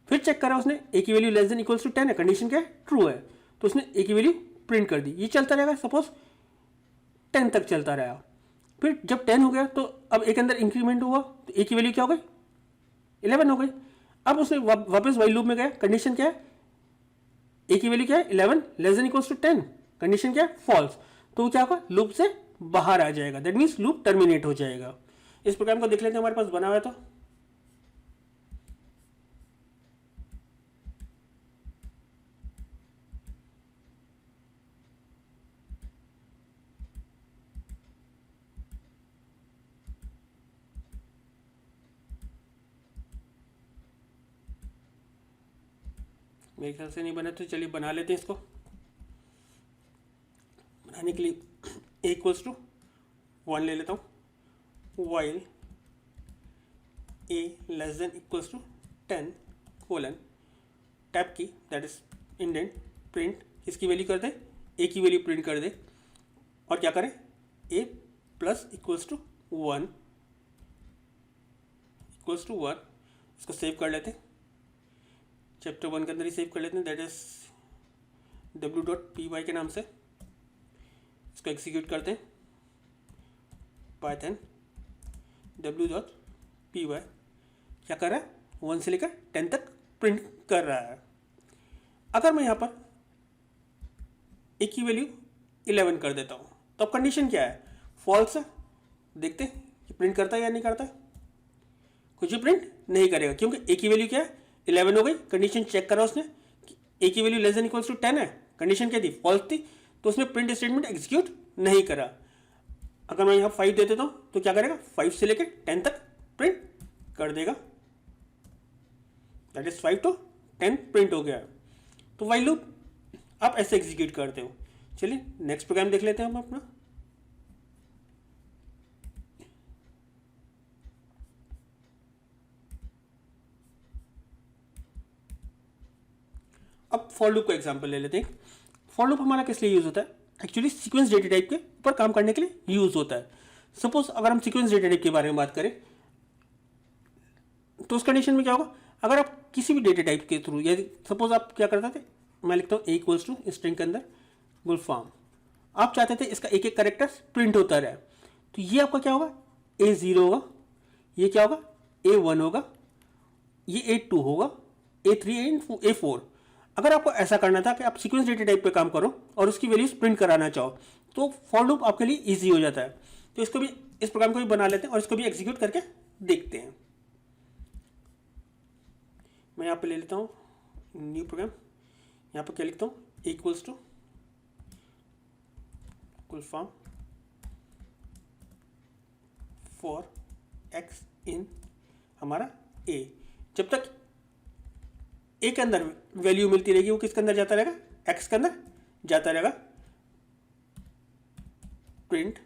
फिर चेक करा उसने, ए की value less than equals to 10 है, कंडीशन क्या है, ट्रू है, तो उसने ए की वैल्यू प्रिंट कर दी। ये चलता रहेगा, सपोज 10 तक चलता रहा। फिर जब 10 हो गया तो अब एक अंदर इंक्रीमेंट हुआ, तो ए की वैल्यू क्या हो गई, 11 हो गई। अब उसने वापस व्हाइल लूप में गया, कंडीशन क्या है, ए की वैल्यू क्या है, 11 less than equals to 10, condition क्या है, फॉल्स, तो वो क्या होगा, लूप से बाहर आ जाएगा, दैट मीन्स लूप टर्मिनेट हो जाएगा। इस प्रोग्राम को देख लेते हैं, हमारे पास बना हुआ है। तो मेरे ख्याल से नहीं बना, तो चलिए बना लेते हैं इसको। बनाने के लिए ए इक्वल्स टू 1 ले लेता हूँ, while A less than equals to 10 colon tab key, that is indent, print, इसकी वैल्यू कर दे, ए की वैल्यू प्रिंट कर दे, और क्या करें, a plus equals to 1 equals to 1। इसको सेव कर लेते हैं, चैप्टर 1 के अंदर ही सेव कर लेते हैं, दैट इज w.py के नाम से। इसको एग्जीक्यूट करते हैं, पाइथन w.py क्या कर रहा है, 1 से लेकर 10 तक प्रिंट कर रहा है। अगर मैं यहाँ पर ए की वैल्यू 11 कर देता हूँ तो अब कंडीशन क्या है, फॉल्स है। देखते हैं कि प्रिंट करता है या नहीं करता है। कुछ भी प्रिंट नहीं करेगा क्योंकि ए की वैल्यू क्या है, 11 हो गई। कंडीशन चेक करा उसने कि ए की value less than equals to 10 है, कंडीशन क्या थी, फॉल्स थी, तो उसने प्रिंट स्टेटमेंट एग्जीक्यूट नहीं करा। अगर मैं यहाँ 5 दे देता हूँ तो क्या करेगा, 5 से लेकर 10 तक प्रिंट कर देगा, दैट इज 5 to 10 प्रिंट हो गया। तो व्हाइल लूप आप ऐसे एग्जीक्यूट करते हो। चलिए नेक्स्ट प्रोग्राम देख लेते हैं हम अपना। अब फॉर लूप का एग्जांपल ले लेते हैं। फॉर लूप हमारा किस लिए यूज होता है, एक्चुअली सीक्वेंस डेटा टाइप के ऊपर काम करने के लिए यूज होता है। सपोज अगर हम सीक्वेंस डेटा टाइप के बारे में बात करें तो उस कंडीशन में क्या होगा, अगर आप किसी भी डेटा टाइप के थ्रू, यदि सपोज आप क्या करते थे, मैं लिखता हूँ ए इक्वल्स टू स्ट्रिंग के अंदर गुलफाम, आप चाहते थे इसका एक एक करेक्टर्स प्रिंट होता रहे, तो ये आपका क्या होगा, A0 होगा, ये क्या होगा, A1 होगा, ये A2 होगा, A3 एंड A4। अगर आपको ऐसा करना था कि आप सीक्वेंस डेटा टाइप पे काम करो और उसकी वैल्यूज प्रिंट कराना चाहो तो फॉर लूप आपके लिए इजी हो जाता है। तो इसको भी, इस प्रोग्राम को भी बना लेते हैं और इसको भी एग्जीक्यूट करके देखते हैं। मैं यहाँ पे ले लेता हूँ न्यू प्रोग्राम, यहाँ पर क्या लिखता हूँ, equals to Gulfam for x in हमारा ए। जब तक ए के अंदर वैल्यू मिलती रहेगी वो किसके अंदर जाता रहेगा, एक्स के अंदर जाता रहेगा। प्रिंट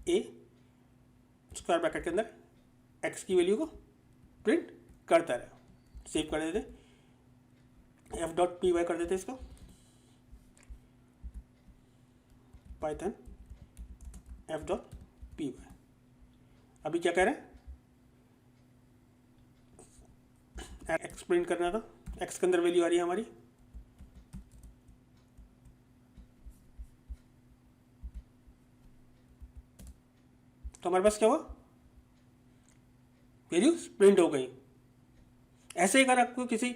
ए स्क्वायर ब्रैकेट के अंदर एक्स की वैल्यू को प्रिंट करता रहे। सेव कर देते, f.py कर देते इसको, पाइथन f.py। अभी क्या कह रहे हैं, एक्स प्रिंट करना था, एक्स के अंदर वैल्यू आ रही है हमारी, तो हमारे पास क्या हुआ, वैल्यूज प्रिंट हो गई। ऐसे ही अगर आपको किसी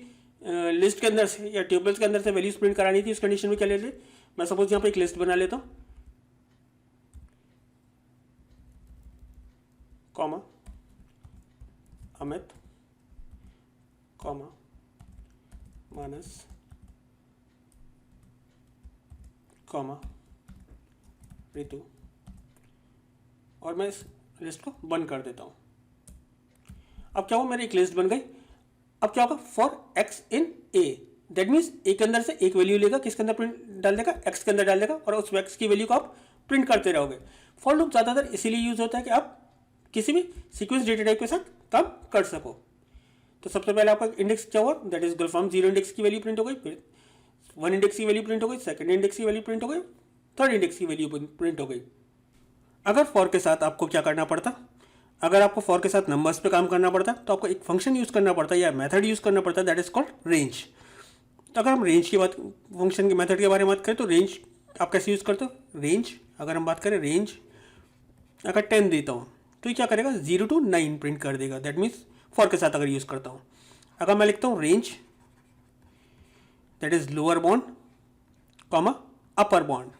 लिस्ट के अंदर से या टेबल्स के अंदर से वैल्यूज प्रिंट करानी थी, इस कंडीशन में क्या ले लेते, मैं सपोज यहाँ पे एक लिस्ट बना लेता हूँ, कॉमा अमित कॉमा मानस कॉमा ऋतु, और मैं इस लिस्ट को बंद कर देता हूँ। अब क्या हुआ, मेरी एक लिस्ट बन गई। अब क्या होगा, for x in a, that means a के अंदर से एक वैल्यू लेगा, किसके अंदर प्रिंट डाल देगा, एक्स के अंदर डाल देगा, और उस एक्स की वैल्यू को आप प्रिंट करते रहोगे। फॉर लूप ज़्यादातर इसीलिए यूज होता है कि आप किसी भी सीक्वेंस डेटा टाइप के साथ काम कर सको। तो सबसे पहले आपका इंडेक्स क्या हुआ, दैट इज गुलफाम 0 इंडेक्स की वैल्यू प्रिंट हो गई, फिर 1 इंडेक्स की वैल्यू प्रिंट हो गई, सेकंड इंडेक्स की वैल्यू प्रिंट हो गई, थर्ड इंडेक्स की वैल्यू प्रिंट हो गई। अगर फॉर के साथ आपको क्या करना पड़ता, अगर आपको फॉर के साथ नंबर्स पे काम करना पड़ता तो आपको एक फंक्शन यूज़ करना पड़ता है या मेथड यूज़ करना पड़ता है, दैट इज कॉल्ड रेंज। तो अगर हम रेंज की बात, फंक्शन के मेथड के बारे में बात करें तो रेंज आप कैसे यूज़ करते हो, रेंज अगर हम बात करें, रेंज अगर 10 देता हूँ तो ये क्या करेगा, 0 to 9 प्रिंट कर देगा, दैट मीन्स फॉर के साथ अगर यूज़ करता हूँ। अगर मैं लिखता हूँ range that is lower bound comma upper bound,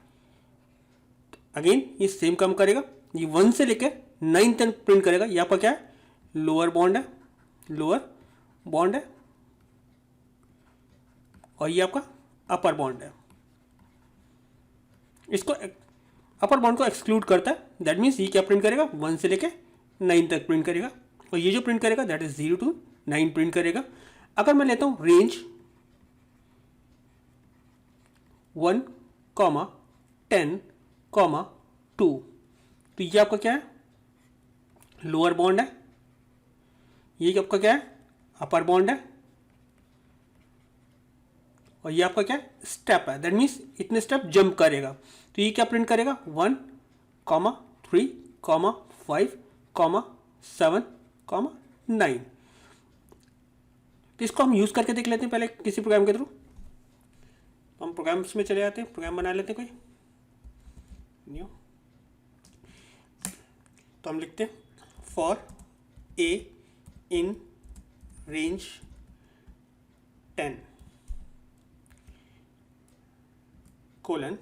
again ये सेम काम करेगा, ये 1 से लेकर 9 तक प्रिंट करेगा। यहाँ पर क्या है, लोअर बाउंड है, लोअर बाउंड है, और ये आपका अपर बाउंड है। इसको अपर बाउंड को एक्सक्लूड करता है, दैट मीन्स ये क्या प्रिंट करेगा, 1 से लेकर 9 तक प्रिंट करेगा, और ये जो प्रिंट करेगा दैट इज 0 to 9 प्रिंट करेगा। अगर मैं लेता हूँ रेंज 1, 10, 2, तो ये आपका क्या है, लोअर बाउंड है, ये आपका क्या है, अपर बाउंड है, और ये आपका क्या है, स्टेप है, दैट मीन्स इतने स्टेप जंप करेगा। तो ये क्या प्रिंट करेगा, 1, कॉमा 3 कॉमा 5 कॉमा 7 कॉमा 9। तो इसको हम यूज़ करके देख लेते हैं पहले किसी प्रोग्राम के थ्रू। तो हम प्रोग्राम्स में चले जाते हैं, प्रोग्राम बना लेते हैं कोई न्यू। तो हम लिखते हैं for a in range 10 colon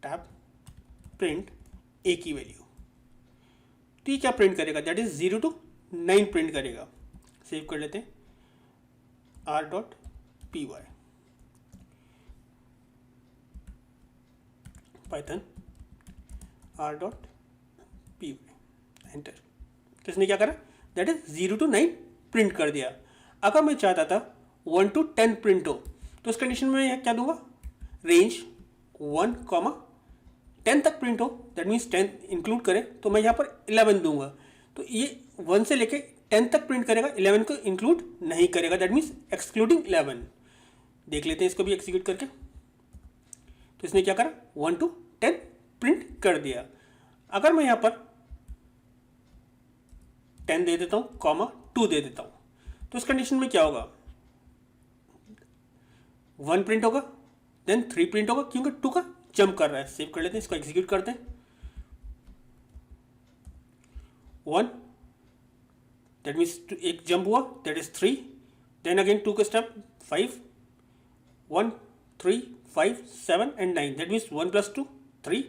tab print a की वैल्यू। तो ये क्या प्रिंट करेगा, दैट इज 0 to 9 प्रिंट करेगा। सेव कर लेते हैं r.py पाइथन r.py एंटर। तो इसने क्या करा, दैट इज 0 to 9 प्रिंट कर दिया। अगर मैं चाहता था 1 to 10 प्रिंट हो तो उस कंडीशन में मैं क्या दूंगा, रेंज 1 कॉमा 10 तक प्रिंट हो, दैट मीन्स 10 इंक्लूड करें तो मैं यहाँ पर 11 दूंगा। तो ये 1 से लेके 10 तक प्रिंट करेगा, 11 को इंक्लूड नहीं करेगा, दैट मीन्स एक्सक्लूडिंग 11। देख लेते हैं इसको भी एक्सिक्यूट करके। तो इसने क्या करा, 1 to 10 प्रिंट कर दिया। अगर मैं यहाँ पर 10 दे देता हूँ कॉमा 2 दे देता हूँ तो इस कंडीशन में क्या होगा, 1 प्रिंट होगा, देन 3 प्रिंट होगा क्योंकि 2 का जंप कर रहा है। सेव कर लेते हैं, इसको एग्जीक्यूट करते हैं। 1 दैट मीन्स एक जंप हुआ, दैट इज 3, देन अगेन 2 का step 5, 1 3 5 7 and 9, that means 1 + 2 3,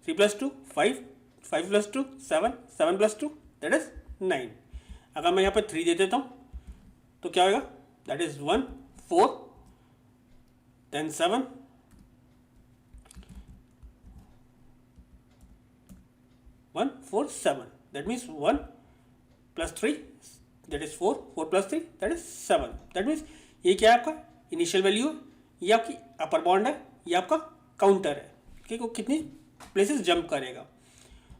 3 + 2 5, 5 + 2 7, 7 + 2 that is 9। अगर मैं यहाँ पर 3 दे देता हूँ तो क्या होगा, that is 1 4 then 7 1 4 7, that means 1 plus 3 that is 4, 4 plus 3 that is 7, that means ये क्या है, आपका इनिशियल वैल्यू है, ये आपकी अपर बाउंड है, ये आपका काउंटर है कि वो कितनी प्लेसेस जंप करेगा।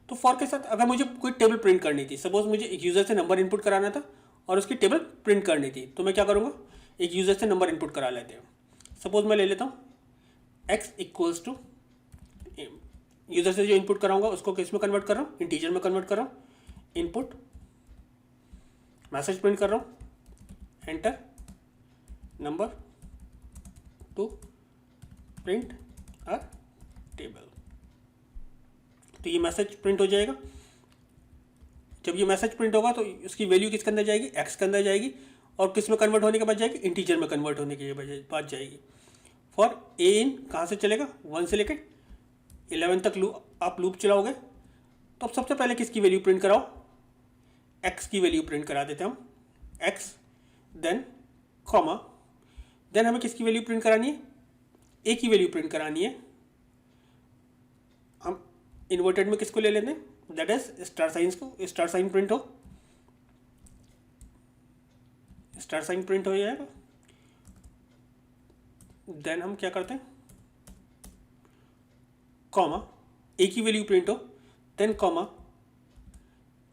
तो फॉर के साथ अगर मुझे कोई टेबल प्रिंट करनी थी, सपोज मुझे एक यूज़र से नंबर इनपुट कराना था और उसकी टेबल प्रिंट करनी थी, तो मैं क्या करूँगा, एक यूज़र से नंबर इनपुट करा लेते हैं। सपोज मैं ले लेता हूँ x इक्वल्स टू, यूज़र से जो इनपुट कराऊंगा उसको किस में कन्वर्ट कर रहा हूँ, इंटीजर में कन्वर्ट कर रहा हूँ। इनपुट मैसेज प्रिंट कर रहा हूँ, enter number to print a table. तो ये मैसेज प्रिंट हो जाएगा। जब ये मैसेज प्रिंट होगा तो उसकी वैल्यू किसके अंदर जाएगी, x के अंदर जाएगी, और किस में कन्वर्ट होने के बाद जाएगी, इंटीजर में कन्वर्ट होने के बाद जाएगी। फॉर ए इन कहाँ से चलेगा, 1 से लेकर 11 तक आप लूप चलाओगे। तो अब सबसे पहले किसकी वैल्यू प्रिंट कराओ, x की वैल्यू प्रिंट करा देते हैं हम, x देन कॉमा, देन हमें किसकी वैल्यू प्रिंट करानी है, a की वैल्यू प्रिंट करानी है। हम इन्वर्टेड में किसको ले लेते हैं, दैट इज स्टार साइंस को, स्टार साइन प्रिंट हो, स्टार साइन प्रिंट हो जाएगा। देन हम क्या करते हैं, कॉमा ए की वैल्यू प्रिंट हो, देन कॉमा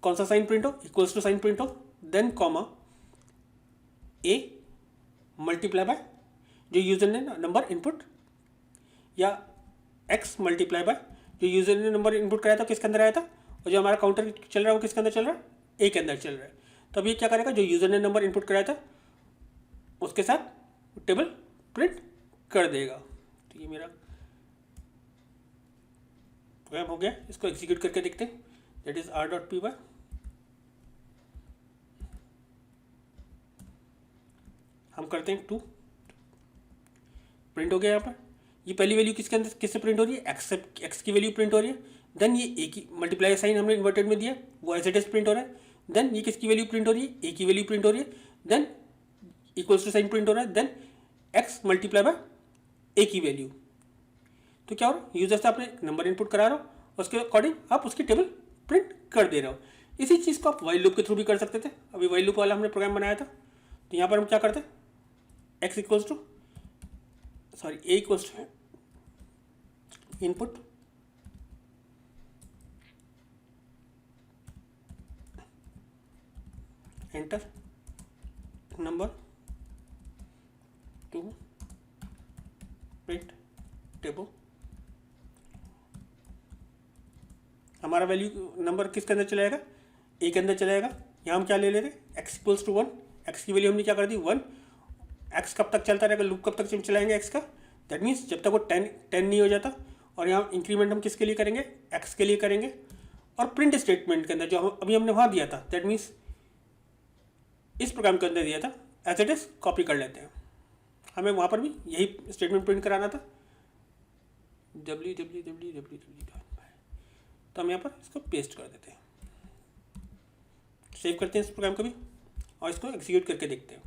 कौन सा साइन प्रिंट हो, इक्वल्स टू साइन प्रिंट हो, then comma A multiply by जो यूजर ने नंबर इनपुट, या एक्स मल्टीप्लाई बाय जो यूजर ने नंबर इनपुट कराया था किसके अंदर आया था, और जो हमारा काउंटर चल रहा है वो किसके अंदर चल रहा है, ए के अंदर चल रहा है। तो अब ये क्या करेगा, जो यूजर ने नंबर इनपुट कराया था उसके साथ टेबल प्रिंट कर देगा। तो ये मेरा प्रोग्राम हो गया, इसको एग्जीक्यूट करके देखते हैं। दैट इज r.py, हम करते हैं 2, प्रिंट हो गया। यहाँ पर ये पहली वैल्यू किसके अंदर किससे प्रिंट हो रही है, एक्स की वैल्यू प्रिंट हो रही है। देन ये ए की मल्टीप्लाई साइन हमने इन्वर्टेड में दिया, वो एज इट इज प्रिंट हो रहा है। देन ये किसकी वैल्यू प्रिंट हो रही है, ए की वैल्यू प्रिंट हो रही है। Then equals to sign print हो रहा है। Then X multiply by A की वैल्यू। तो क्या हो रहा है, यूजर से आपने नंबर इनपुट करा रहे हो, उसके अकॉर्डिंग आप उसकी टेबल प्रिंट कर दे रहे हो। इसी चीज़ को आप वाइल लूप के थ्रू भी कर सकते थे। अभी वाइल लूप वाला हमने प्रोग्राम बनाया था। तो यहाँ पर हम क्या करते हैं, X equals to sorry A equals to input enter number to print table हमारा वैल्यू नंबर किसके अंदर चला जाएगा, ए के अंदर चला जाएगा। यहाँ हम क्या ले लेते हैं, एक्स इक्वल्स टू 1, एक्स की वैल्यू हमने क्या कर दी 1। एक्स कब तक चलता रहेगा, लूप कब तक चलाएंगे एक्स का, दैट मीन्स जब तक वो 10 नहीं हो जाता। और यहाँ इंक्रीमेंट हम किसके लिए करेंगे, एक्स के लिए करेंगे। और प्रिंट स्टेटमेंट के अंदर जो अभी हमने वहाँ दिया था, दैट मीन्स इस प्रोग्राम के अंदर दिया था, एज इट इज कॉपी कर लेते हैं। हमें वहाँ पर भी यही स्टेटमेंट प्रिंट कराना था, www. तो हम यहाँ पर इसको पेस्ट कर देते हैं, सेव करते हैं इस प्रोग्राम को भी और इसको एग्जीक्यूट करके देखते हैं।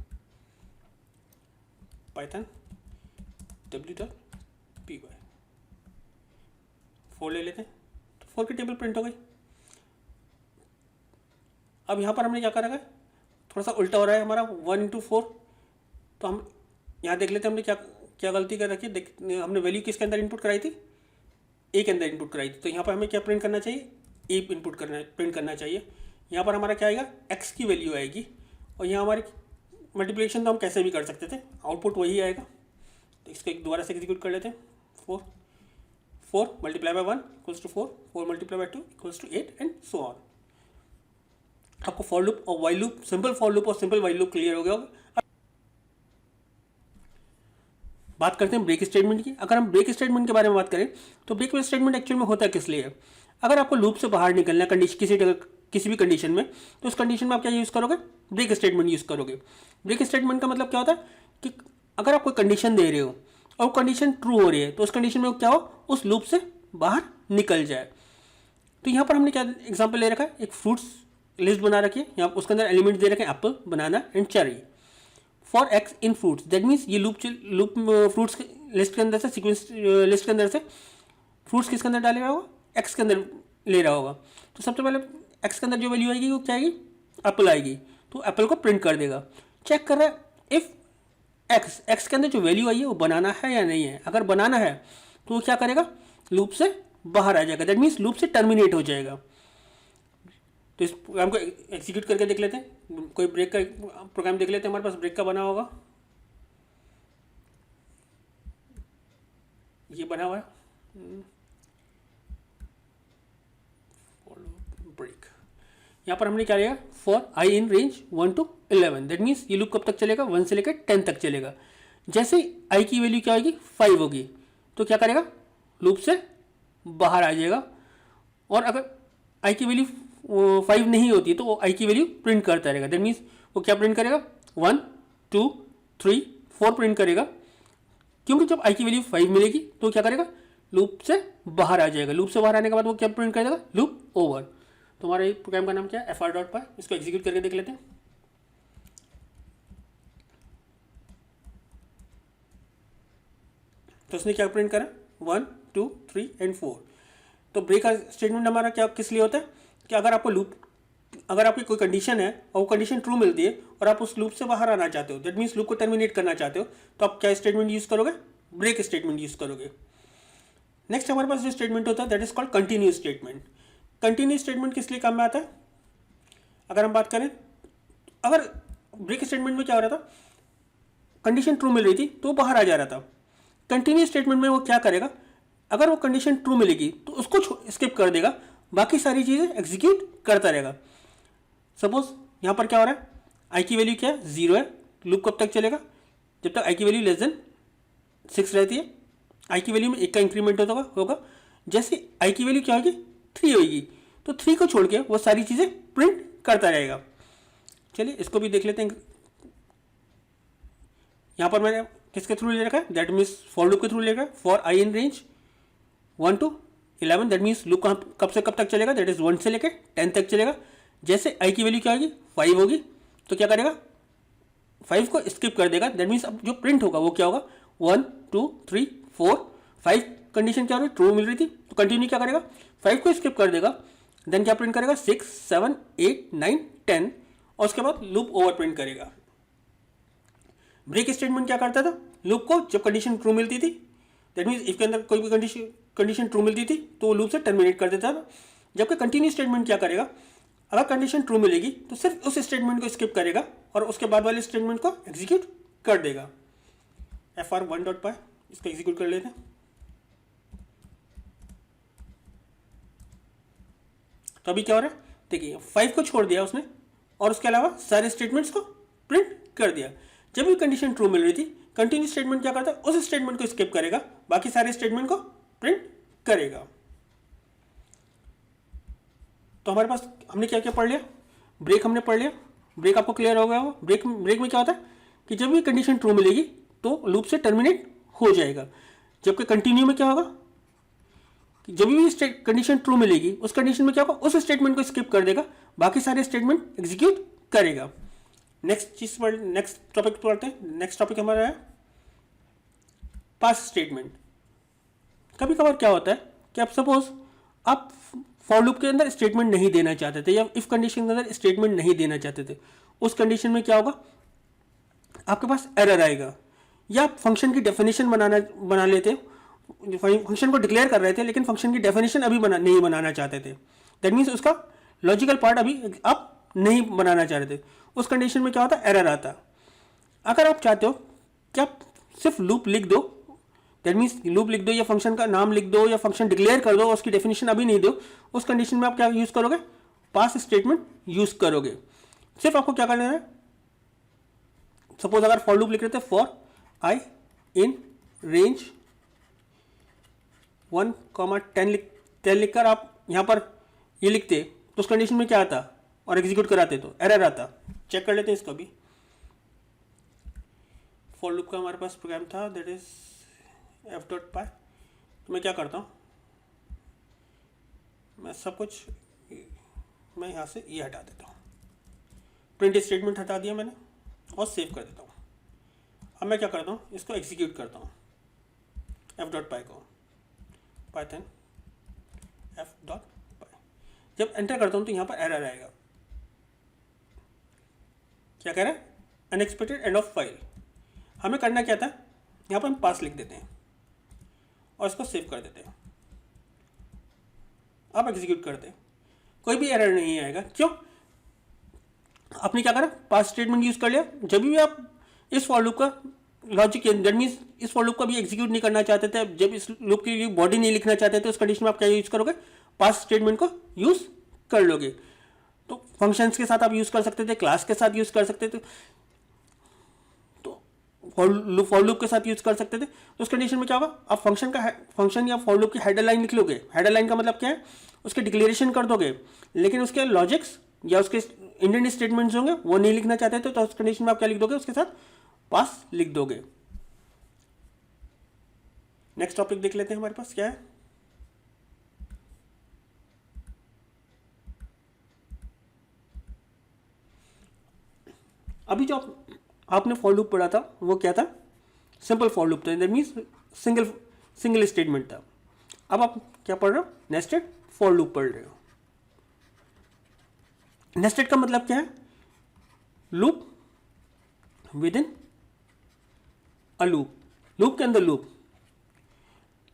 पाइथन w.py 4 ले लेते हैं, तो 4 की टेबल प्रिंट हो गई। अब यहाँ पर हमने क्या करा है, थोड़ा सा उल्टा हो रहा है हमारा 1 into 4। तो हम यहाँ देख लेते हैं हमने क्या क्या गलती कर रखी है। हमने वैल्यू किसके अंदर इनपुट कराई थी, ए के अंदर इनपुट कराई थी। तो यहाँ पर हमें क्या प्रिंट करना चाहिए, ए इनपुट प्रिंट करना चाहिए। यहाँ पर हमारा क्या आएगा, एक्स की वैल्यू आएगी। और यहाँ हमारी मल्टीप्लिकेशन तो हम कैसे भी कर सकते थे, आउटपुट वही आएगा। तो इसको एक दोबारा से एग्जीक्यूट कर लेते हैं। 4 multiply by 1 equals to 4, 4 multiply by 2 equals to 8 and so on. आपको फॉर लूप और while loop, simple for loop और सिंपल वाइल लूप क्लियर हो गया होगा। बात करते हैं ब्रेक स्टेटमेंट की। अगर हम ब्रेक स्टेटमेंट के बारे में बात करें तो ब्रेक स्टेटमेंट एक्चुअल में होता किस लिए है। अगर आपको लूप से बाहर निकलना है कंडीशन, किसी भी कंडीशन में, तो उस कंडीशन में आप क्या यूज़ करोगे, ब्रेक स्टेटमेंट यूज़ करोगे। ब्रेक स्टेटमेंट का मतलब क्या होता है कि अगर आप कोई कंडीशन दे रहे हो और कंडीशन ट्रू हो रही है, तो उस कंडीशन में क्या हो, उस लूप से बाहर निकल जाए। तो यहाँ पर हमने क्या एग्जाम्पल ले रखा है, एक फ्रूट्स लिस्ट बना रखी है। यहाँ उसके अंदर एलिमेंट्स दे रखे हैं Apple, banana and cherry. For x in fruits, that means ये लूप फ्रूट्स लिस्ट के अंदर से, सीक्वेंस लिस्ट के अंदर से फ्रूट्स किसके अंदर डाले रहा होगा, एक्स के अंदर ले रहा होगा। तो सबसे पहले एक्स के अंदर जो वैल्यू आएगी वो क्या आएगी, एप्पल आएगी। तो एप्पल को प्रिंट कर देगा। चेक कर रहा है इफ एक्स के अंदर जो वैल्यू आई है वो बनाना है या नहीं है। अगर बनाना है तो वो क्या करेगा, लूप से बाहर आ जाएगा, दैट मीन्स लूप से टर्मिनेट हो जाएगा। तो इस प्रोग्राम को एग्जीक्यूट करके देख लेते हैं। कोई ब्रेक का प्रोग्राम देख लेते हैं, हमारे पास ब्रेक का बना होगा, ये बना हुआ है ब्रेक। यहाँ पर हमने क्या लिया, for I in range 1 to 11, that means ये लूप कब तक चलेगा, 1 से लेकर 10 तक चलेगा। जैसे आई की वैल्यू क्या होगी, 5 होगी, तो क्या करेगा, लूप से बाहर आ जाएगा। और अगर आई की वैल्यू 5 नहीं होती तो वो आई की वैल्यू प्रिंट करता रहेगा। दैट मीन्स वो क्या प्रिंट करेगा, 1 2 3 4 प्रिंट करेगा। क्योंकि जब आई की वैल्यू 5 मिलेगी तो क्या करेगा, लूप से बाहर आ जाएगा। लूप से बाहर आने के बाद वो क्या प्रिंट करेगा, लूप ओवर। तो हमारे प्रोग्राम का नाम क्या है, fr.py। इसको एग्जीक्यूट करके देख लेते हैं। तो उसने क्या प्रिंट करा, 1 2 3 एंड 4। तो ब्रेक स्टेटमेंट हमारा क्या किस लिए होता है कि अगर आपकी कोई कंडीशन है और वो कंडीशन ट्रू मिलती है और आप उस लूप से बाहर आना चाहते हो, दैट मीन्स लूप को टर्मिनेट करना चाहते हो, तो आप क्या स्टेटमेंट यूज़ करोगे, ब्रेक स्टेटमेंट यूज़ करोगे। नेक्स्ट हमारे पास जो स्टेटमेंट होता है that is called continuous statement. Continuous statement किस लिए काम में आता है, अगर हम बात करें, अगर ब्रेक स्टेटमेंट में क्या हो रहा था, कंडीशन ट्रू मिल रही थी तो बाहर आ जा रहा था। कंटिन्यूस स्टेटमेंट में वो क्या करेगा, अगर वो कंडीशन ट्रू मिलेगी तो उसको स्किप कर देगा, बाकी सारी चीज़ें एग्जीक्यूट करता रहेगा। सपोज यहाँ पर क्या हो रहा है, आई की वैल्यू क्या है, 0 है। लूप कब तक चलेगा, जब तक आई की वैल्यू लेस देन 6 रहती है। आई की वैल्यू में 1 का इंक्रीमेंट होगा। जैसे आई की वैल्यू क्या होगी, 3 होगी, तो 3 को छोड़ के वो सारी चीज़ें प्रिंट करता रहेगा। चलिए इसको भी देख लेते हैं। यहाँ पर मैंने किसके थ्रू ले रखा है, दैट मीन्स फॉर लूप के थ्रू ले रखा है। For I in range 1 to 11, that means loop कब से कब तक चलेगा, दैट इज 1 से लेकर 10 तक चलेगा। जैसे आई की वैल्यू क्या होगी, 5 होगी, तो क्या करेगा, 5 को स्किप कर देगा। दैट मीन्स अब जो प्रिंट होगा वो क्या होगा, 1 2 3 4 5 कंडीशन क्या हो रही, ट्रू मिल रही थी, तो कंटिन्यू क्या करेगा, 5 को स्किप कर देगा। देन क्या प्रिंट करेगा, 6 7 8 9 10, और उसके बाद लूप ओवर प्रिंट करेगा। ब्रेक स्टेटमेंट क्या करता था, लूप को जब कंडीशन ट्रू मिलती थी, दैट मीन्स इफ के अंदर कोई भी कंडीशन ट्रू मिलती थी तो वो लूप से टर्मिनेट कर देता था। जबकि कंटिन्यू स्टेटमेंट क्या करेगा, अगर कंडीशन ट्रू मिलेगी तो सिर्फ उस स्टेटमेंट को स्किप करेगा और उसके बाद वाले स्टेटमेंट को एग्जीक्यूट कर देगा। fr1.py, इसको एग्जीक्यूट कर लेते हैं। तो अभी क्या हो रहा है, देखिए 5 को छोड़ दिया उसने और उसके अलावा सारे स्टेटमेंट्स को प्रिंट कर दिया। जब भी कंडीशन ट्रू मिल रही थी, कंटिन्यू स्टेटमेंट क्या करता है, उस स्टेटमेंट को स्किप करेगा, बाकी सारे स्टेटमेंट को प्रिंट करेगा। तो हमारे पास हमने क्या क्या पढ़ लिया, ब्रेक हमने पढ़ लिया, ब्रेक आपको क्लियर हो गया हो। ब्रेक में क्या होता है कि जब भी कंडीशन ट्रू मिलेगी तो लूप से टर्मिनेट हो जाएगा, जबकि कंटिन्यू में क्या होगा कि जब भी कंडीशन ट्रू मिलेगी उस कंडीशन में क्या होगा, उस स्टेटमेंट को स्किप कर देगा, बाकी सारे स्टेटमेंट एग्जीक्यूट करेगा। नेक्स्ट टॉपिक पढ़ते हैं। नेक्स्ट टॉपिक हमारा है पास स्टेटमेंट। कभी कभार क्या होता है कि आप सपोज आप फॉर लूप के अंदर स्टेटमेंट नहीं देना चाहते थे या इफ कंडीशन के अंदर स्टेटमेंट नहीं देना चाहते थे, उस कंडीशन में क्या होगा, आपके पास एरर आएगा। या आप फंक्शन की डेफिनेशन बना लेते, फंक्शन को डिक्लेयर कर रहे थे लेकिन फंक्शन की डेफिनेशन अभी नहीं बनाना चाहते थे, दैट मीन्स उसका लॉजिकल पार्ट अभी आप नहीं बनाना चाह रहे थे। उस कंडीशन में क्या होता, एरर आता। अगर आप चाहते हो कि आप सिर्फ लूप लिख दो, दैट मीन्स लूप लिख दो या फंक्शन का नाम लिख दो या फंक्शन डिक्लेयर कर दो, उसकी डेफिनेशन अभी नहीं दो, उस कंडीशन में आप क्या यूज करोगे, पास स्टेटमेंट यूज करोगे। सिर्फ आपको क्या करना है, सपोज अगर फॉर लूप लिख रहे थे, फॉर आई इन रेंज 1,10 लिखकर आप यहां पर ये लिखते तो उस कंडीशन में क्या आता और एग्जीक्यूट कराते तो एरर आता। चेक कर लेते हैं इसको भी। फॉर लूप का हमारे पास प्रोग्राम था, दैट इज f.py। तो मैं क्या करता हूँ, मैं सब कुछ मैं यहाँ से ये हटा देता हूँ, प्रिंट स्टेटमेंट हटा दिया मैंने और सेव कर देता हूँ। अब मैं क्या करता हूँ, इसको एग्जीक्यूट करता हूँ f.py को, पाइथन f.py। जब एंटर करता हूँ तो यहाँ पर एरर आएगा, क्या कह रहा है, अनएक्सपेक्टेड एंड ऑफ फाइल। हमें करना क्या था, यहाँ पर हम पास लिख देते हैं और इसको सेव कर देते हैं। अब एग्जीक्यूट करते हैं, कोई भी एरर नहीं आएगा। क्यों, आपने क्या करा, पास स्टेटमेंट यूज कर लिया। जब भी आप इस फॉर लूप का लॉजिक, दैट मीन्स इस फॉर लूप का भी एग्जीक्यूट नहीं करना चाहते थे, जब इस लूप की बॉडी नहीं लिखना चाहते थे, उस कंडीशन में आप क्या यूज करोगे, पास स्टेटमेंट को यूज कर लोगे। तो फंक्शंस के साथ आप यूज कर सकते थे, क्लास के साथ यूज कर सकते थे, तो फॉर लूप के साथ यूज कर सकते थे। तो उस कंडीशन में क्या होगा, आप फंक्शन या फॉर लूप की हेडर लाइन लिख लोगे। हेडर लाइन का मतलब क्या है, उसके डिक्लेरेशन कर दोगे, लेकिन उसके लॉजिक्स या उसके इंडेंट स्टेटमेंट्स होंगे वो नहीं लिखना चाहते थे, तो उस कंडीशन में आप क्या लिख दोगे, उसके साथ पास लिख दोगे। नेक्स्ट टॉपिक देख लेते हैं हमारे पास क्या है। अभी जो आपने फॉर लूप पढ़ा था वो क्या था, सिंपल फॉर लूप था, दैट मीन्स सिंगल स्टेटमेंट था। अब आप क्या पढ़ रहे हो, नेस्टेड फॉर लूप पढ़ रहे हो। नेस्टेड का मतलब क्या है, loop with in a loop, loop के अंदर लूप।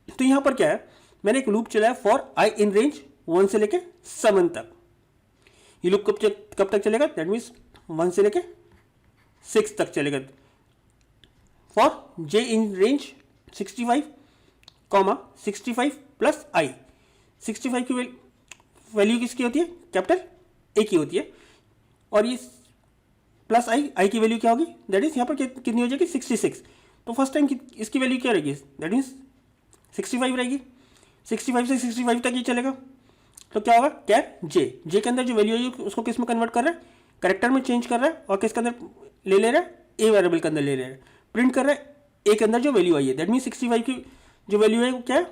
तो यहां पर क्या है, मैंने एक लूप चलाया फॉर आई इन रेंज 1 से लेके 7 तक। ये लूप कब तक चलेगा, दैट मीन्स 1 से लेके 6 तक चलेगा। For j in range 65, 65 plus i. 65 की वैल्यू किसकी होती है, कैपिटल ए की होती है, और ये प्लस आई की वैल्यू क्या होगी, दैट इज यहाँ पर कितनी हो जाएगी, 66। तो फर्स्ट टाइम इसकी वैल्यू क्या रहेगी, दैट मीन्स 65 रहेगी। 65 से 65 तक ये चलेगा। तो क्या होगा, कैर जे के अंदर जो वैल्यू है उसको किस में कन्वर्ट कर रहा है, करेक्टर में चेंज कर रहा है, और किसके अंदर ले रहा है, ए वेरिएबल के अंदर ले रहा है, प्रिंट कर रहा है ए के अंदर जो वैल्यू आई है। दैट मीन्स 65 की जो वैल्यू है वो क्या है,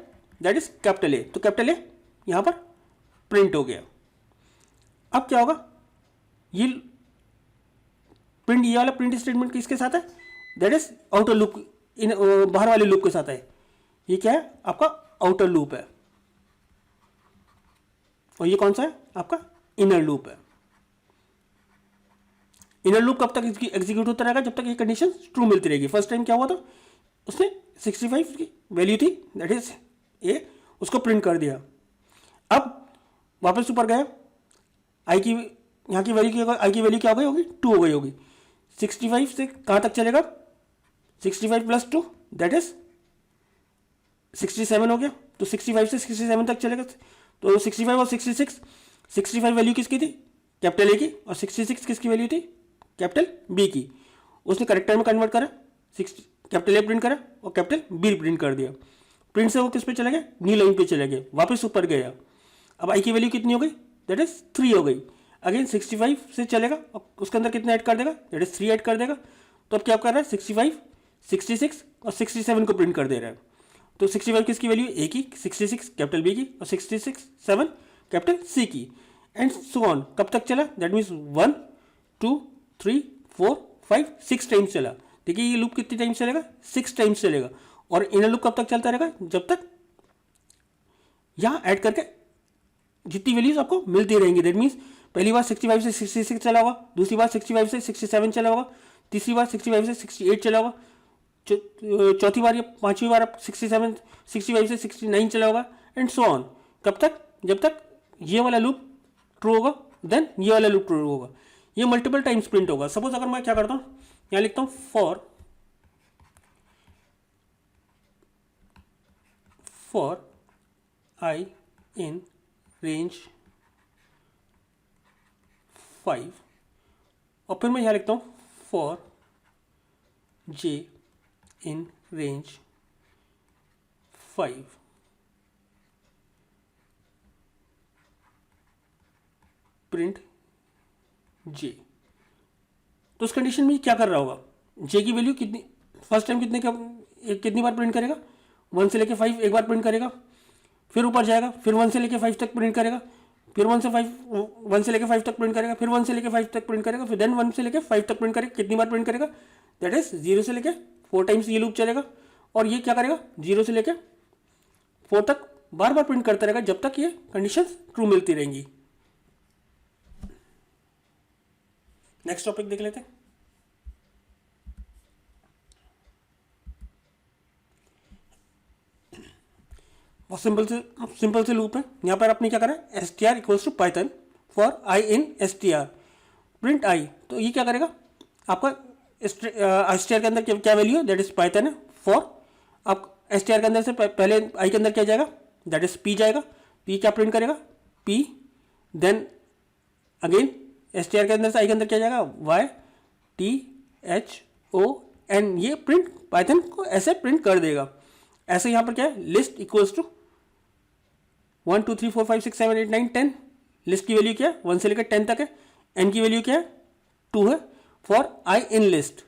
दैट इज कैपिटल ए। तो कैपिटल ए यहाँ पर प्रिंट हो गया। अब क्या होगा, ये प्रिंट, ये वाला प्रिंट स्टेटमेंट किसके साथ है, दैट इज आउटर लूप, इन बाहर वाले लूप के साथ है। ये क्या है, आपका आउटर लूप है, और ये कौन सा है, आपका इनर लूप है। इनर लूप कब तक एग्जीक्यूट होता रहेगा, जब तक ये कंडीशन ट्रू मिलती रहेगी। फर्स्ट टाइम क्या हुआ था, उसने 65 की वैल्यू थी, दैट इज ए, उसको प्रिंट कर दिया। अब वापस ऊपर गया, आई की यहाँ की वैल्यू, आई की वैल्यू क्या हो गई होगी, 2 हो गई होगी। 65 से कहाँ तक चलेगा, 65 प्लस 2 दैट इज 67 हो गया। तो 65 से 67 तक चलेगा। तो 65 और 66 65 वैल्यू किसकी थी, कैपिटल ए की, और 66 किसकी वैल्यू थी, कैपिटल बी की। उसने करेक्टर में कन्वर्ट करा, कैपिटल ए प्रिंट करा और कैपिटल बी प्रिंट कर दिया। प्रिंट से वो किस पे चला गया, न्यू लाइन पे चला गया, वापस ऊपर गया। अब आई की वैल्यू कितनी हो गई, दैट इज 3 हो गई। अगेन 65 से चलेगा और उसके अंदर कितना ऐड कर देगा, दैट इज 3 ऐड कर देगा। तो अब क्या कर रहा है, 65, 66 और 67 को प्रिंट कर दे रहा है। तो 65 किसकी वैल्यू, ए की, 66 कैपिटल बी की और 66 7 कैपिटल सी की, एंड सो ऑन। कब तक चला, दैट मीन्स 1 2 3 4 5 6 टाइम्स चला। देखिए ये लूप कितनी टाइम्स चलेगा, 6 टाइम्स चलेगा। और इनर लूप कब तक चलता रहेगा, जब तक यहाँ ऐड करके जितनी वैल्यूज आपको मिलती रहेंगी। दैट मीन्स पहली बार 65 से 66 चला होगा, दूसरी बार 65 से 67 चला होगा, तीसरी बार 65 से 68 चला होगा, चौथी बार या पांचवी बार 65 से 69 चला होगा, एंड सो ऑन। कब तक, जब तक ये वाला लूप ट्रू होगा, देन ये वाला लूप ट्रू होगा। ये मल्टीपल टाइम्स प्रिंट होगा। सपोज अगर मैं क्या करता हूँ, यहाँ लिखता हूँ फॉर आई इन रेंज 5, और फिर मैं यहाँ लिखता हूँ for j in range 5, print j. तो उस कंडीशन में क्या कर रहा होगा, जे की वैल्यू कितनी, फर्स्ट टाइम कितनी बार प्रिंट करेगा, 1 से लेके 5 एक बार प्रिंट करेगा, फिर ऊपर जाएगा, फिर 1 से लेके 5 तक प्रिंट करेगा, फिर 1 से लेके 5 तक प्रिंट करेगा, फिर 1 से लेके 5 तक प्रिंट करेगा, फिर देन 1 से लेके 5 तक प्रिंट करेगा। कितनी बार प्रिंट करेगा, दैट इज 0 से लेके 4 टाइम्स ये लूप चलेगा। और ये क्या करेगा, 0 से लेके 4 तक बार बार प्रिंट करता रहेगा, जब तक ये कंडीशन ट्रू मिलती रहेंगी। नेक्स्ट टॉपिक देख लेते हैं। बहुत सिंपल से लूप है। यहाँ पर आपने क्या करा है, s T r equals to Python for I in s T r, print i. तो ये क्या करेगा, आपका एस टी आर के अंदर क्या वैल्यू है, दैट इज पाइथन है। फॉर आप एस टी आर के अंदर से पहले आई के अंदर क्या जाएगा, दैट इज पी जाएगा। पी क्या प्रिंट करेगा, P, then again S T R के अंदर से आई के अंदर क्या जाएगा, Y T H O N. ये प्रिंट पाइथन को ऐसे प्रिंट कर देगा। ऐसे यहाँ पर क्या है, लिस्ट इक्वल्स टू 1 2 3 4 5 6 7 8 9 10। लिस्ट की वैल्यू क्या है, 1 से लेकर 10 तक है। एन की वैल्यू क्या है, 2 है। For I in list,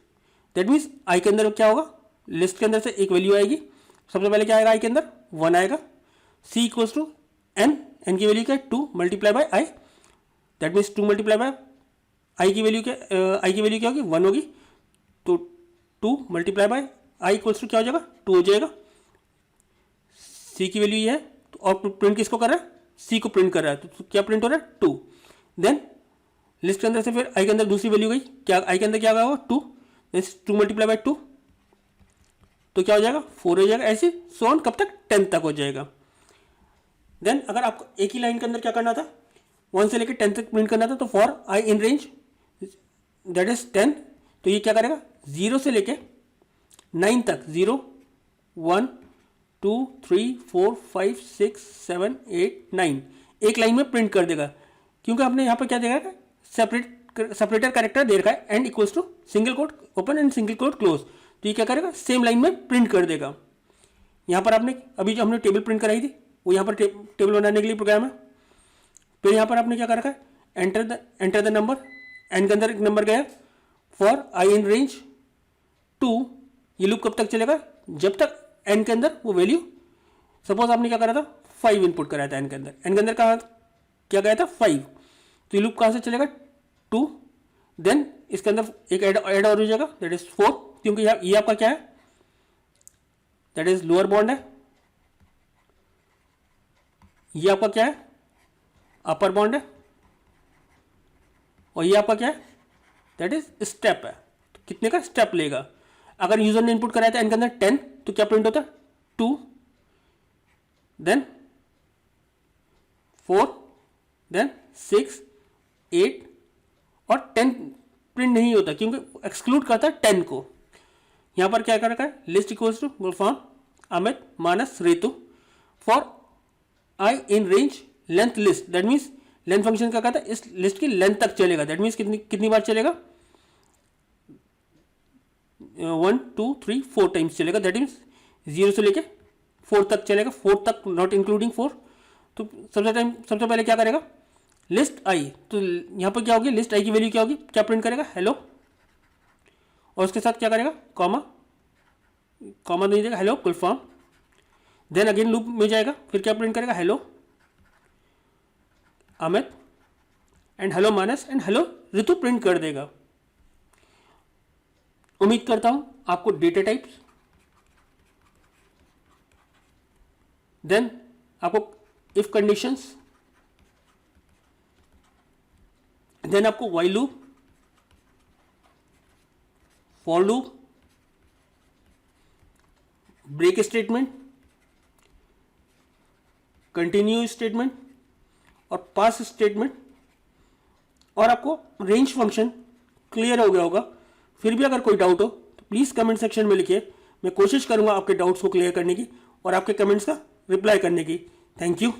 that means I के अंदर क्या होगा, लिस्ट के अंदर से एक वैल्यू आएगी। सबसे पहले क्या आएगा, आई के अंदर 1 आएगा। C equals to n, n की वैल्यू क्या है, 2 multiply by i, that means 2 multiply by i की वैल्यू क्या, आई की वैल्यू क्या होगी, 1 होगी। तो 2 multiply by I equals to क्या हो जाएगा, 2 हो जाएगा। सी की वैल्यू ये है, तो और प्रिंट किसको कर रहा है, सी को प्रिंट कर रहा है। तो क्या प्रिंट हो रहा है, 2। देन लिस्ट के अंदर से फिर आई के अंदर दूसरी वैल्यू गई, क्या आई के अंदर क्या होगा, 2, 2 मल्टीप्लाई बाय 2, तो क्या हो जाएगा, 4 हो जाएगा। ऐसे सो ऑन, कब तक, 10 तक हो जाएगा। देन अगर आपको एक ही लाइन के अंदर क्या करना था, 1 से लेकर 10 तक प्रिंट करना था, तो for I in range that is 10, तो ये क्या करेगा, 0 से लेके 9 तक, 0 1 2 3 4 5 6 7 8 9 एक लाइन में प्रिंट कर देगा। क्योंकि आपने यहाँ पर क्या देखा है, सेपरेटर कैरेक्टर दे रखा है, end equals to single quote open and single quote close. तो ये क्या करेगा, सेम लाइन में प्रिंट कर देगा। यहाँ पर आपने अभी जो हमने टेबल प्रिंट कराई थी, वो यहाँ पर टेबल बनाने के लिए प्रोग्राम है। फिर यहाँ पर आपने क्या कर रखा है, एंटर द नंबर, एन के अंदर एक नंबर गया। फॉर आई इन रेंज 2, ये लूप कब तक चलेगा, जब तक एन के अंदर वो वैल्यू, सपोज आपने क्या करा था, 5 इनपुट कराया था एन के अंदर, एन के अंदर कहाँ क्या गया था, 5। तो ये लूप कहाँ से चलेगा, 2। देन इसके अंदर एक ऐड और हो जाएगा, दैट इज 4, क्योंकि ये आपका क्या है, दैट इज लोअर बॉन्ड है। ये आपका क्या है, अपर बॉन्ड है। और ये आपका क्या है, दैट इज स्टेप है। तो कितने का स्टेप लेगा, अगर यूजर ने इनपुट कराया था एन के अंदर 10, तो क्या प्रिंट होता है, 2, देन 4, देन 6 8 और 10 प्रिंट नहीं होता, क्योंकि एक्सक्लूड करता है 10 को। यहां पर क्या कर रखा है, list equals to Gulfam Amit Manas Retu for I in range length list, that means length function क्या कहता है, इस लिस्ट की लेंथ तक चलेगा, दैट मीन्स कितनी कितनी बार चलेगा, 1 2 3 4 टाइम्स चलेगा, दैट मीन्स 0 से लेके 4 तक चलेगा, 4 तक नॉट इंक्लूडिंग 4। तो सबसे पहले क्या करेगा, लिस्ट आई, तो यहाँ पर क्या होगी, लिस्ट आई की वैल्यू क्या होगी, क्या प्रिंट करेगा, हेलो, और उसके साथ क्या करेगा, कॉमा नहीं देगा, hello full form. Then again loop में जाएगा, फिर क्या प्रिंट करेगा, hello Amit and hello Manas and hello Ritu print कर देगा। उम्मीद करता हूं आपको डेटा टाइप्स, देन आपको इफ कंडीशंस, देन आपको while loop, for loop, break statement, continue statement और पास स्टेटमेंट, और आपको रेंज फंक्शन क्लियर हो गया होगा। फिर भी अगर कोई डाउट हो तो प्लीज़ कमेंट सेक्शन में लिखिए, मैं कोशिश करूंगा आपके डाउट्स को क्लियर करने की और आपके कमेंट्स का रिप्लाई करने की। Thank you.